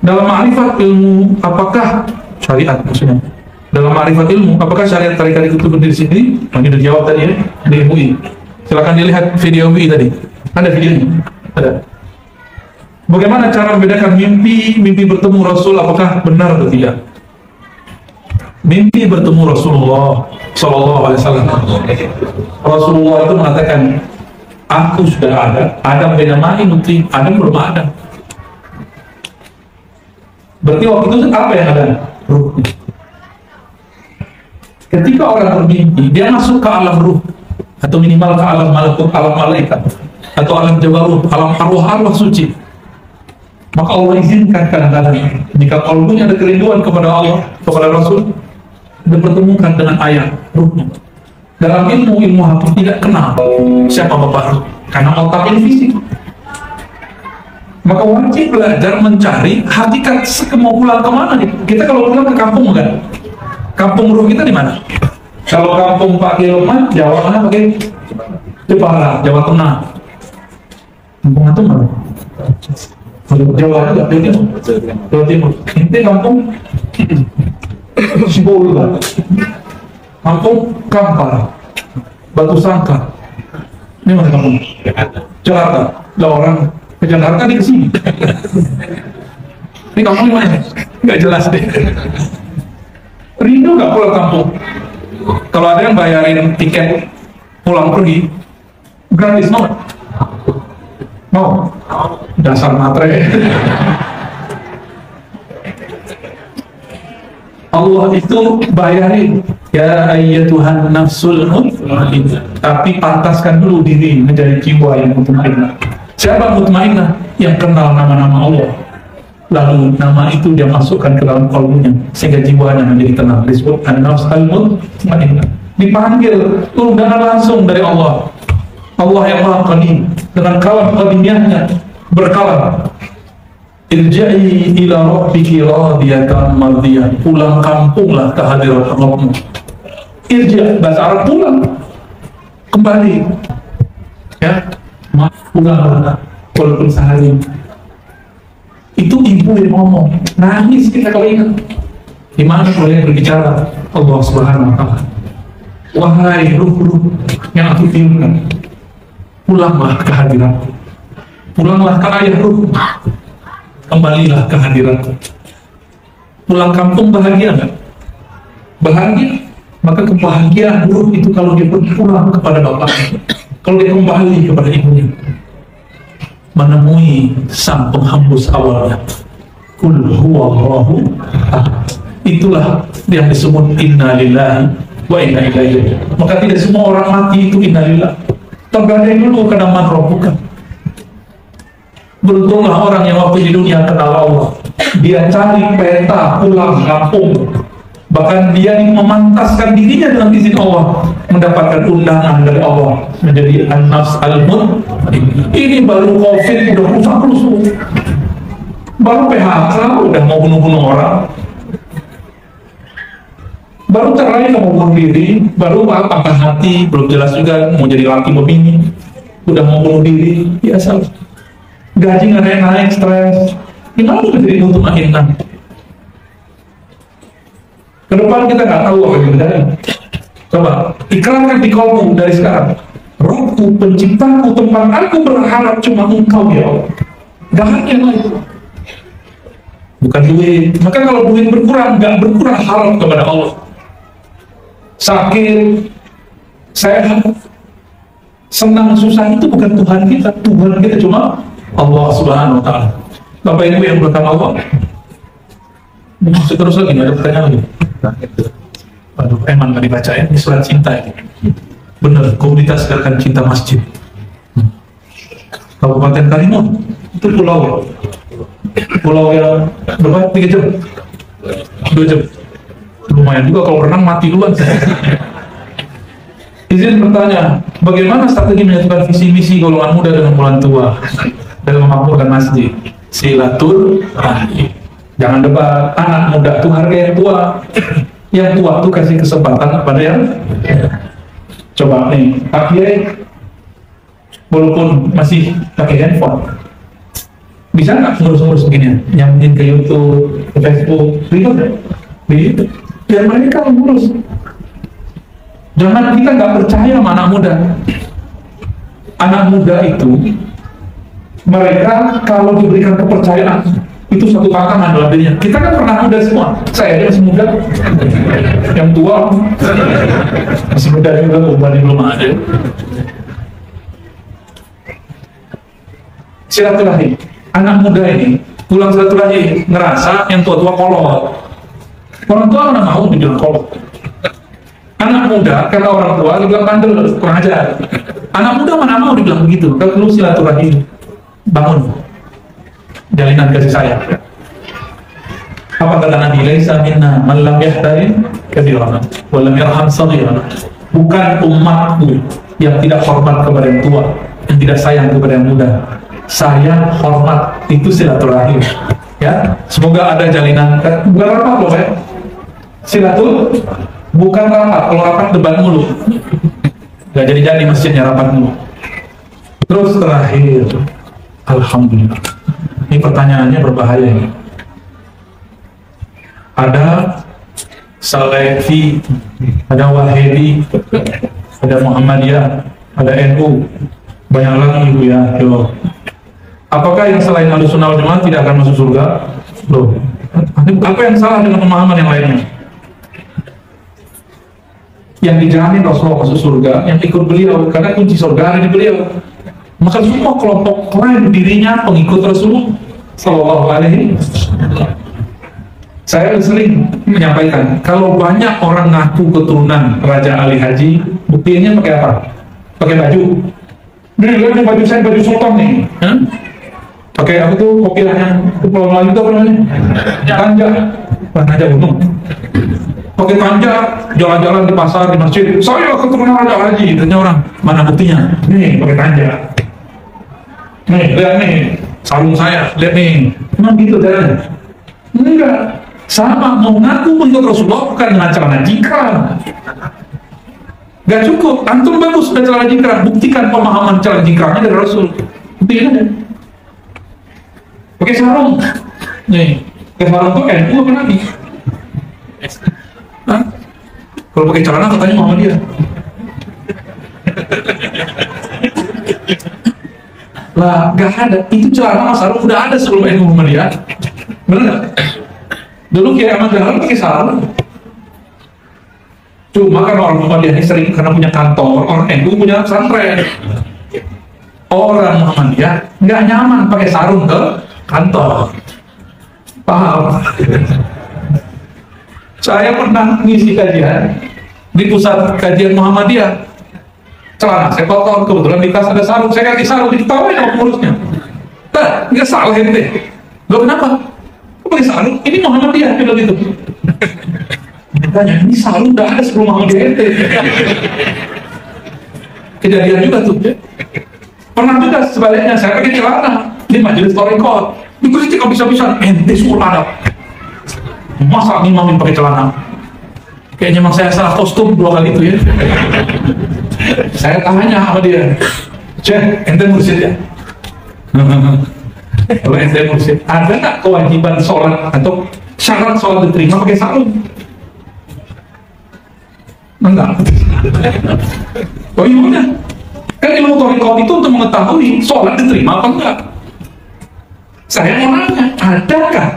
Dalam ma'rifat ilmu, apakah syariat maksudnya? Dalam ma'rifat ilmu, apakah syariat tarekat itu berdiri sendiri? Mungkin udah jawab tadi ya, di MUI. Silakan dilihat video MUI tadi. Ada videonya? Ada. Bagaimana cara membedakan mimpi bertemu Rasul, apakah benar atau tidak? Mimpi bertemu Rasulullah Sallallahu Alaihi Wasallam. Rasulullah itu mengatakan, aku sudah ada. Adam bin Ma'in, Adam belum ada. Berarti waktu itu apa yang ada? Ruh. Ketika orang bermimpi, dia masuk ke alam ruh, atau minimal ke alam malakut, alam malaikat, atau alam jabarut, alam arwah suci. Maka Allah izinkan kadang-kadang jika kalbunya ada kerinduan kepada Allah, kepada Rasul, dipertemukan dengan ayat ruhnya. Dalam ilmu hakik tidak kenal siapa bapak ruh, karena otak ini fisik. Maka wajib belajar mencari hakikat mau pulang kemana nih. Kita kalau pulang ke kampung kan, kampung ruh kita di mana? Kalau kampung Pak Kilman, Jawa mana pakai Jepara, Jawa Tengah. Kampung itu mana? Jawa juga, Jawa Timur. Ini kampung Sibulga, kampung Kampar, Batu Sangka. Ini mana kampung? Jakarta. Lah orang ke Jakarta di kesini. Ini kampung di mana? Nggak jelas deh. Rindu nggak pulang kampung? Kalau ada yang bayarin tiket pulang pergi, gratis mau? Mau? Dasar matre. Allah itu bayarin, ya ayyatuhan nafsul mutmainnah, tapi pantaskan dulu diri menjadi jiwa yang mutmainnah. Siapa mutmainnah? Yang kenal nama-nama Allah, lalu nama itu dia masukkan ke dalam kalbunya sehingga jiwanya menjadi tenang. Disebut an-nafs al-mutmainnah. Dipanggil undangan langsung dari Allah. Allah yang Maha Qadim dengan kalam qadimiyahnya berkalam, irja'i ila rabbiki radiyatan mardiyah, pulang kampunglah ke hadirat Rabbmu. Irja' bahasa Arab pulang, kembali ya, pulang walaupun sehari. Itu ibu yang ngomong, nangis kita kalau ingat. Di mana kalau yang berbicara? Allah Subhanahu wa Ta'ala. Wahai ruh-ruh yang aku tiupkan, pulanglah ke hadiratku, pulanglah ke ayah ruh, kembalilah ke hadiratku. Pulang kampung bahagia nggak? Bahagia. Maka kebahagiaan ruh itu kalau dia berpulang kepada bapaknya, kalau dia kembali kepada ibunya, menemui sang penghembus awalnya. Qul huwallahu ahad. Itulah yang disebut inna lillahi wa inna ilaihi. Maka tidak semua orang mati itu inna lillahi. Tergadai dulu karena man rabbuka. Beruntunglah orang yang waktu di dunia kenal Allah, dia cari peta pulang kampung, bahkan dia memantaskan dirinya dengan izin Allah, mendapatkan undangan dari Allah menjadi an-nafs al-mutmainnah. Ini baru COVID udah rusak, baru PHK udah mau bunuh-bunuh orang, baru cerai mau bunuh diri, baru patah hati, belum jelas juga mau jadi laki begini, udah mau bunuh diri, biasa. Gaji nggak naik, stres. Gimana udah jadi mutmainnah? Ke depan kita nggak tahu apa yang terjadi. Coba ikrarkan di kalbu dari sekarang. Rohku, penciptaku, tempat aku berharap cuma Engkau ya Allah. Gak ada yang lain. Bukan duit. Maka kalau duit berkurang, nggak berkurang harap kepada Allah. Sakit, sehat, senang susah itu bukan Tuhan kita. Tuhan kita cuma Allah Subhanahu wa Ta'ala. Bapak Ibu yang berkata Allah, terus lagi, ada pertanyaan lagi. Aduh, emang nggak dibaca ya, ini surat cinta ini. Bener, komunitas gerakan cinta masjid. Kabupaten Karimun, itu pulau yang berapa? 3 jam, 2 jam, lumayan juga kalau renang mati duluan. Izin bertanya, bagaimana strategi menyatukan visi misi golongan muda dengan golongan tua dalam memakmurkan masjid? Silaturahmi. Jangan debat. Anak muda tuh harga yang tua. Yang tua tuh kasih kesempatan kepada yang coba nih, Pak Kiai walaupun masih pakai handphone, bisa nggak ngurus-ngurus begini, nyambungin ke YouTube, ke Facebook, gitu, biar mereka ngurus. Jangan kita nggak percaya sama anak muda. Anak muda itu, mereka kalau diberikan kepercayaan, itu suatu tantangan dalam dirinya. Kita kan pernah muda semua, saya aja masih muda, yang tua masih muda juga, umurnya belum ada. Silaturahim. Anak muda ini pulang silaturahim ngerasa yang tua-tua kolot. Orang tua mana mau dibilang kolot. Anak muda karena orang tua dibilang bandel, kurang ajar. Anak muda mana mau dibilang begitu. Kalau perlu silaturahim, bangun jalinan kasih sayang. Apa kata Nabi? Laisa minna man lam yahtarim kabirana wa lam yarham saghirana. Bukan umatku yang tidak hormat kepada yang tua, yang tidak sayang kepada yang muda. Sayang, hormat, itu silaturahim. Ya, semoga ada jalinan. Bukan rapat loh, ya. Silatur, bukan rapat. Kalau rapat debat mulu, gak jadi masjidnya rapat mulu. Terus terakhir, alhamdulillah. Ini pertanyaannya berbahaya ini. Ada Salafi, ada Wahabi, ada Muhammadiyah, ada NU, banyak lagi ibu ya. Yo. Apakah yang selain Ahlussunnah wal Jamaah tidak akan masuk surga? Loh, apa yang salah dengan pemahaman yang lainnya? Yang dijamin Rasulullah masuk surga, yang ikut beliau, karena kunci surga ada di beliau. Maka semua kelompok lain dirinya pengikut Rasulullah Sallallahu Alaihi Wasallam. Saya sering menyampaikan, kalau banyak orang ngaku keturunan Raja Ali Haji, buktinya pakai apa? Pakai baju. Nih, lihat baju saya, baju sultan nih. Pakai apa tuh, kopiahnya, Pulau Melayu itu apa namanya? Tanja. Tanja gunung. Pakai tanja, jalan-jalan di pasar, di masjid. Saya keturunan Raja Haji. Tanya orang, mana buktinya? Nih, pakai tanja. Nih, lihat nih, sarung saya, lihat nih. Emang gitu caranya? Enggak. Sama, mau ngaku menurut Rasulullah bukan dengan celana jingkrang. Gak cukup, antum bagus sudah celana jingkrang, buktikan pemahaman celana jingkrangnya dari Rasul. Buktikan aja. Pakai sarung, nih, pakai sarung tuh NU apa Nabi? Hah? Kalau pakai celana katanya Muhammadiyah. Lah, gak ada. Itu celana sama sarung udah ada sebelum NU Muhammadiyah. Bener gak? Dulu Kiai Ahmad Dahlan pakai sarung. Cuma kan orang Muhammadiyah ini sering karena punya kantor, orang NU punya pesantren. Orang Muhammadiyah nggak nyaman pakai sarung ke kantor. Paham? Saya pernah ngisi kajian di pusat kajian Muhammadiyah. Celana saya kotor, kebetulan di tas ada sarung, saya ganti sarung, diketawain sama pengurusnya. Nah, nggak salah ente. Loh kenapa? Kok pakai sarung? Ini Muhammadiyah bilang gitu. Tanya, ini sarung udah ada sebelum Muhammadiyah ente. Kejadian juga tuh. Pernah juga sebaliknya, saya pakai celana di majelis Thariqah. Dikritik bisa-bisa, ente suul adab. Masa imamin pakai celana? Kayaknya emang saya salah kostum 2 kali itu ya. Saya tanya sama dia, Cek, ente mursyid ya? Kalau ente mursyid, ada nggak kewajiban sholat atau syarat sholat diterima pakai sarung? Enggak. Oh iya udah. Kan ilmu Thariqah itu untuk mengetahui sholat diterima apa enggak. Saya mau nanya, adakah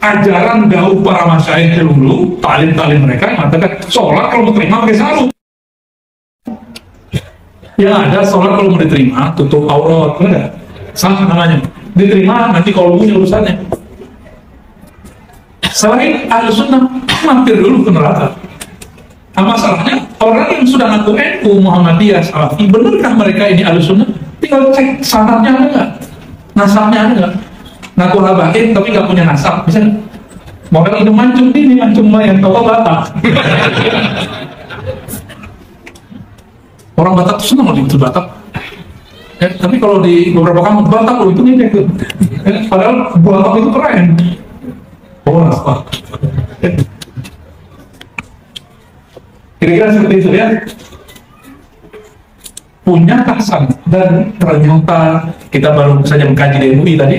ajaran dahulu para masyayikh dulu, talim-talim mereka yang mengatakan sholat kalau mau terima pakai sarung? Yang ada sholat kalau mau diterima tutup aurat, enggak? Salah namanya. Diterima nanti kalau punya urusannya. Selain Ahlussunnah, mampir dulu ke neraka. Nah, masalahnya orang yang sudah ngaku NU, Muhammadiyah, Salafi, benarkah mereka ini Ahlussunnah? tinggal cek sanatnya ada nggak, nasabnya ada nggak. Ngaku habaib tapi nggak punya nasab, bisa nggak? Modal itu mancung ini, mancung yang toko Batak. Orang Batak tuh senang loh di Batak. Tapi kalau di beberapa kampung Batak loh itu nih gitu. Padahal Batak itu keren. Oh, nasab. Kira-kira seperti itu ya. Punya kasar, dan ternyata kita baru saja mengkaji di MUI tadi.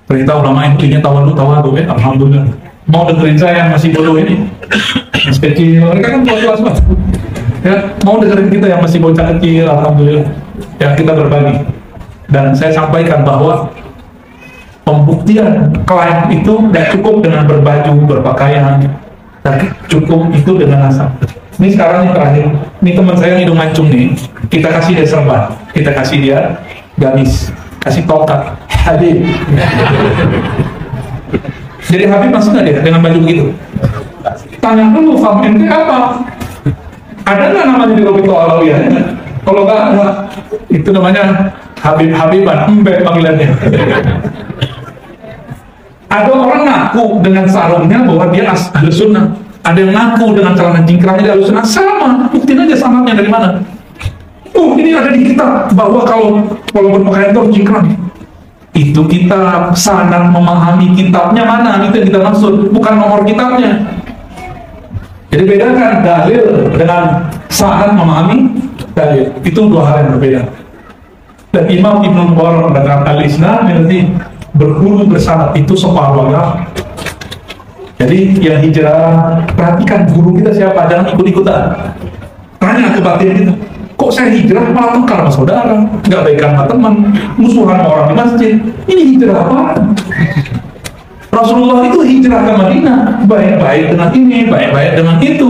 Perintah ulama MUI-nya tawadu ya, alhamdulillah. Mau dengerin saya yang masih bodoh ini, masih kecil, mereka kan tua-tua semua. Ya, mau dengerin kita yang masih bocah kecil, alhamdulillah. Ya, kita berbagi. Dan saya sampaikan bahwa pembuktian klaim itu tidak cukup dengan berbaju, berpakaian, tapi cukup itu dengan nasab. Ini sekarang yang terakhir, ini teman saya yang hidung mancung nih, kita kasih dia serban, kita kasih dia gamis, kasih tongkat, Habib. Jadi Habib masuk nggak dia dengan baju begitu? Tanya dulu, faham ente apa? Ada nggak namanya di Robi To'alawiyah? Kalau nggak ada, itu namanya Habib-Habiban, Mbak panggilannya. Ada orang ngaku dengan sarungnya bahwa dia ahli sunnah. Ada yang ngaku dengan celana jingkrangnya dari sunnah, sama, buktiin aja sanadnya dari mana. Ini ada di kitab bahwa kalau berpakaian itu harus jingkrang. Itu kita sanad memahami kitabnya mana, itu yang kita maksud, bukan nomor kitabnya. Jadi bedakan dalil dengan sanad memahami dalil, itu dua hal yang berbeda. Dan Imam Ibnu Mubarak mengatakan al-Islam berarti berguru bersanad itu separuh agama. Jadi yang hijrah, perhatikan guru kita siapa, jangan ikut-ikutan. Tanya ke batin kita, kok saya hijrah malah tengkar sama saudara, nggak baikan sama teman, musuhan sama orang di masjid. Ini hijrah apa? Rasulullah itu hijrah ke Madinah, baik-baik dengan ini, baik-baik dengan itu.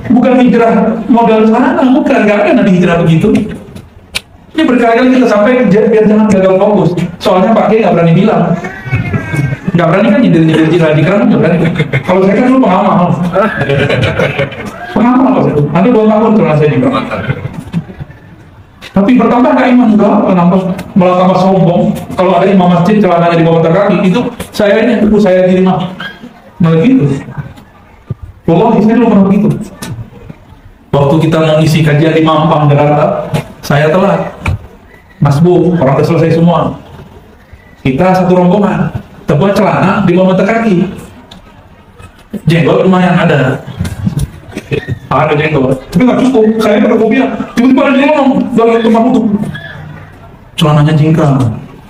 Bukan hijrah modal sana, bukan, nggak ada nanti hijrah begitu. Ini berkali-kali kita sampai biar jangan gagal fokus. Soalnya Pak Kiai nggak berani bilang. Nggak berani kan nyindir-nyindir jihad di keran, nggak berani. Kalau saya kan dulu pengamal pas itu. Nanti 2 tahun karena saya juga. Tapi bertambah nggak iman, enggak, kenapa malah tambah sombong. Kalau ada imam masjid celananya di bawah kaki, itu saya ini, itu saya diri malah gitu. Wallahi saya dulu pernah gitu. Waktu kita mengisi kajian di Mampang, Jakarta, saya telat. Mas Bu, orang udah selesai semua. Kita satu rombongan. Tebuan celana di bawah mata kaki, jenggot lumayan ada jenggot, tapi nggak cukup. Saya berfobia, tiba-tiba ada dia ngomong dari tempat itu, celananya jingkrang,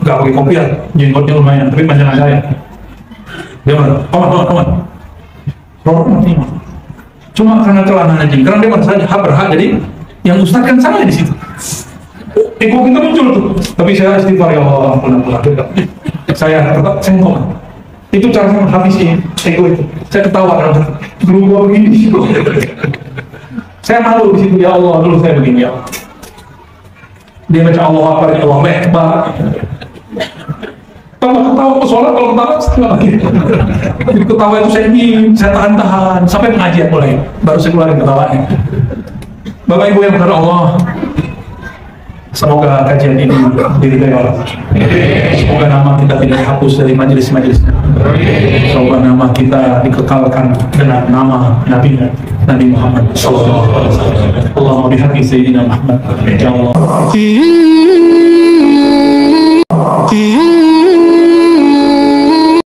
nggak pakai kopiah, jenggotnya lumayan, tapi panjangan saya. Dia bilang, kawan, rokok mati. Cuma karena celananya jingkrang dia merasa berhak, jadi yang ustaz kan sama di situ. Ego kita muncul tuh, tapi saya istighfar, ya Allah, ampun. Saya tetap sengkong. Itu cara saya menghabisi ego itu. Saya ketawa dalam dulu gua begini. Saya malu di situ, ya Allah, dulu saya begini, ya Allah. Dia baca Allah apa, ya Allah Akbar. Tambah ketawa, sholat kalau ketawa setelah lagi. Jadi ketawa itu saya tahan-tahan sampai pengajian mulai, baru saya keluarin ketawanya. Bapak Ibu yang berdoa Allah, semoga kajian ini diridhai Allah. Semoga nama kita tidak dihapus dari majelis-majelisnya. Semoga nama kita dikekalkan dengan nama Nabi Muhammad sallallahu alaihi wasallam. Allahumma bihaqqi sayyidina Muhammad. Ya Allah.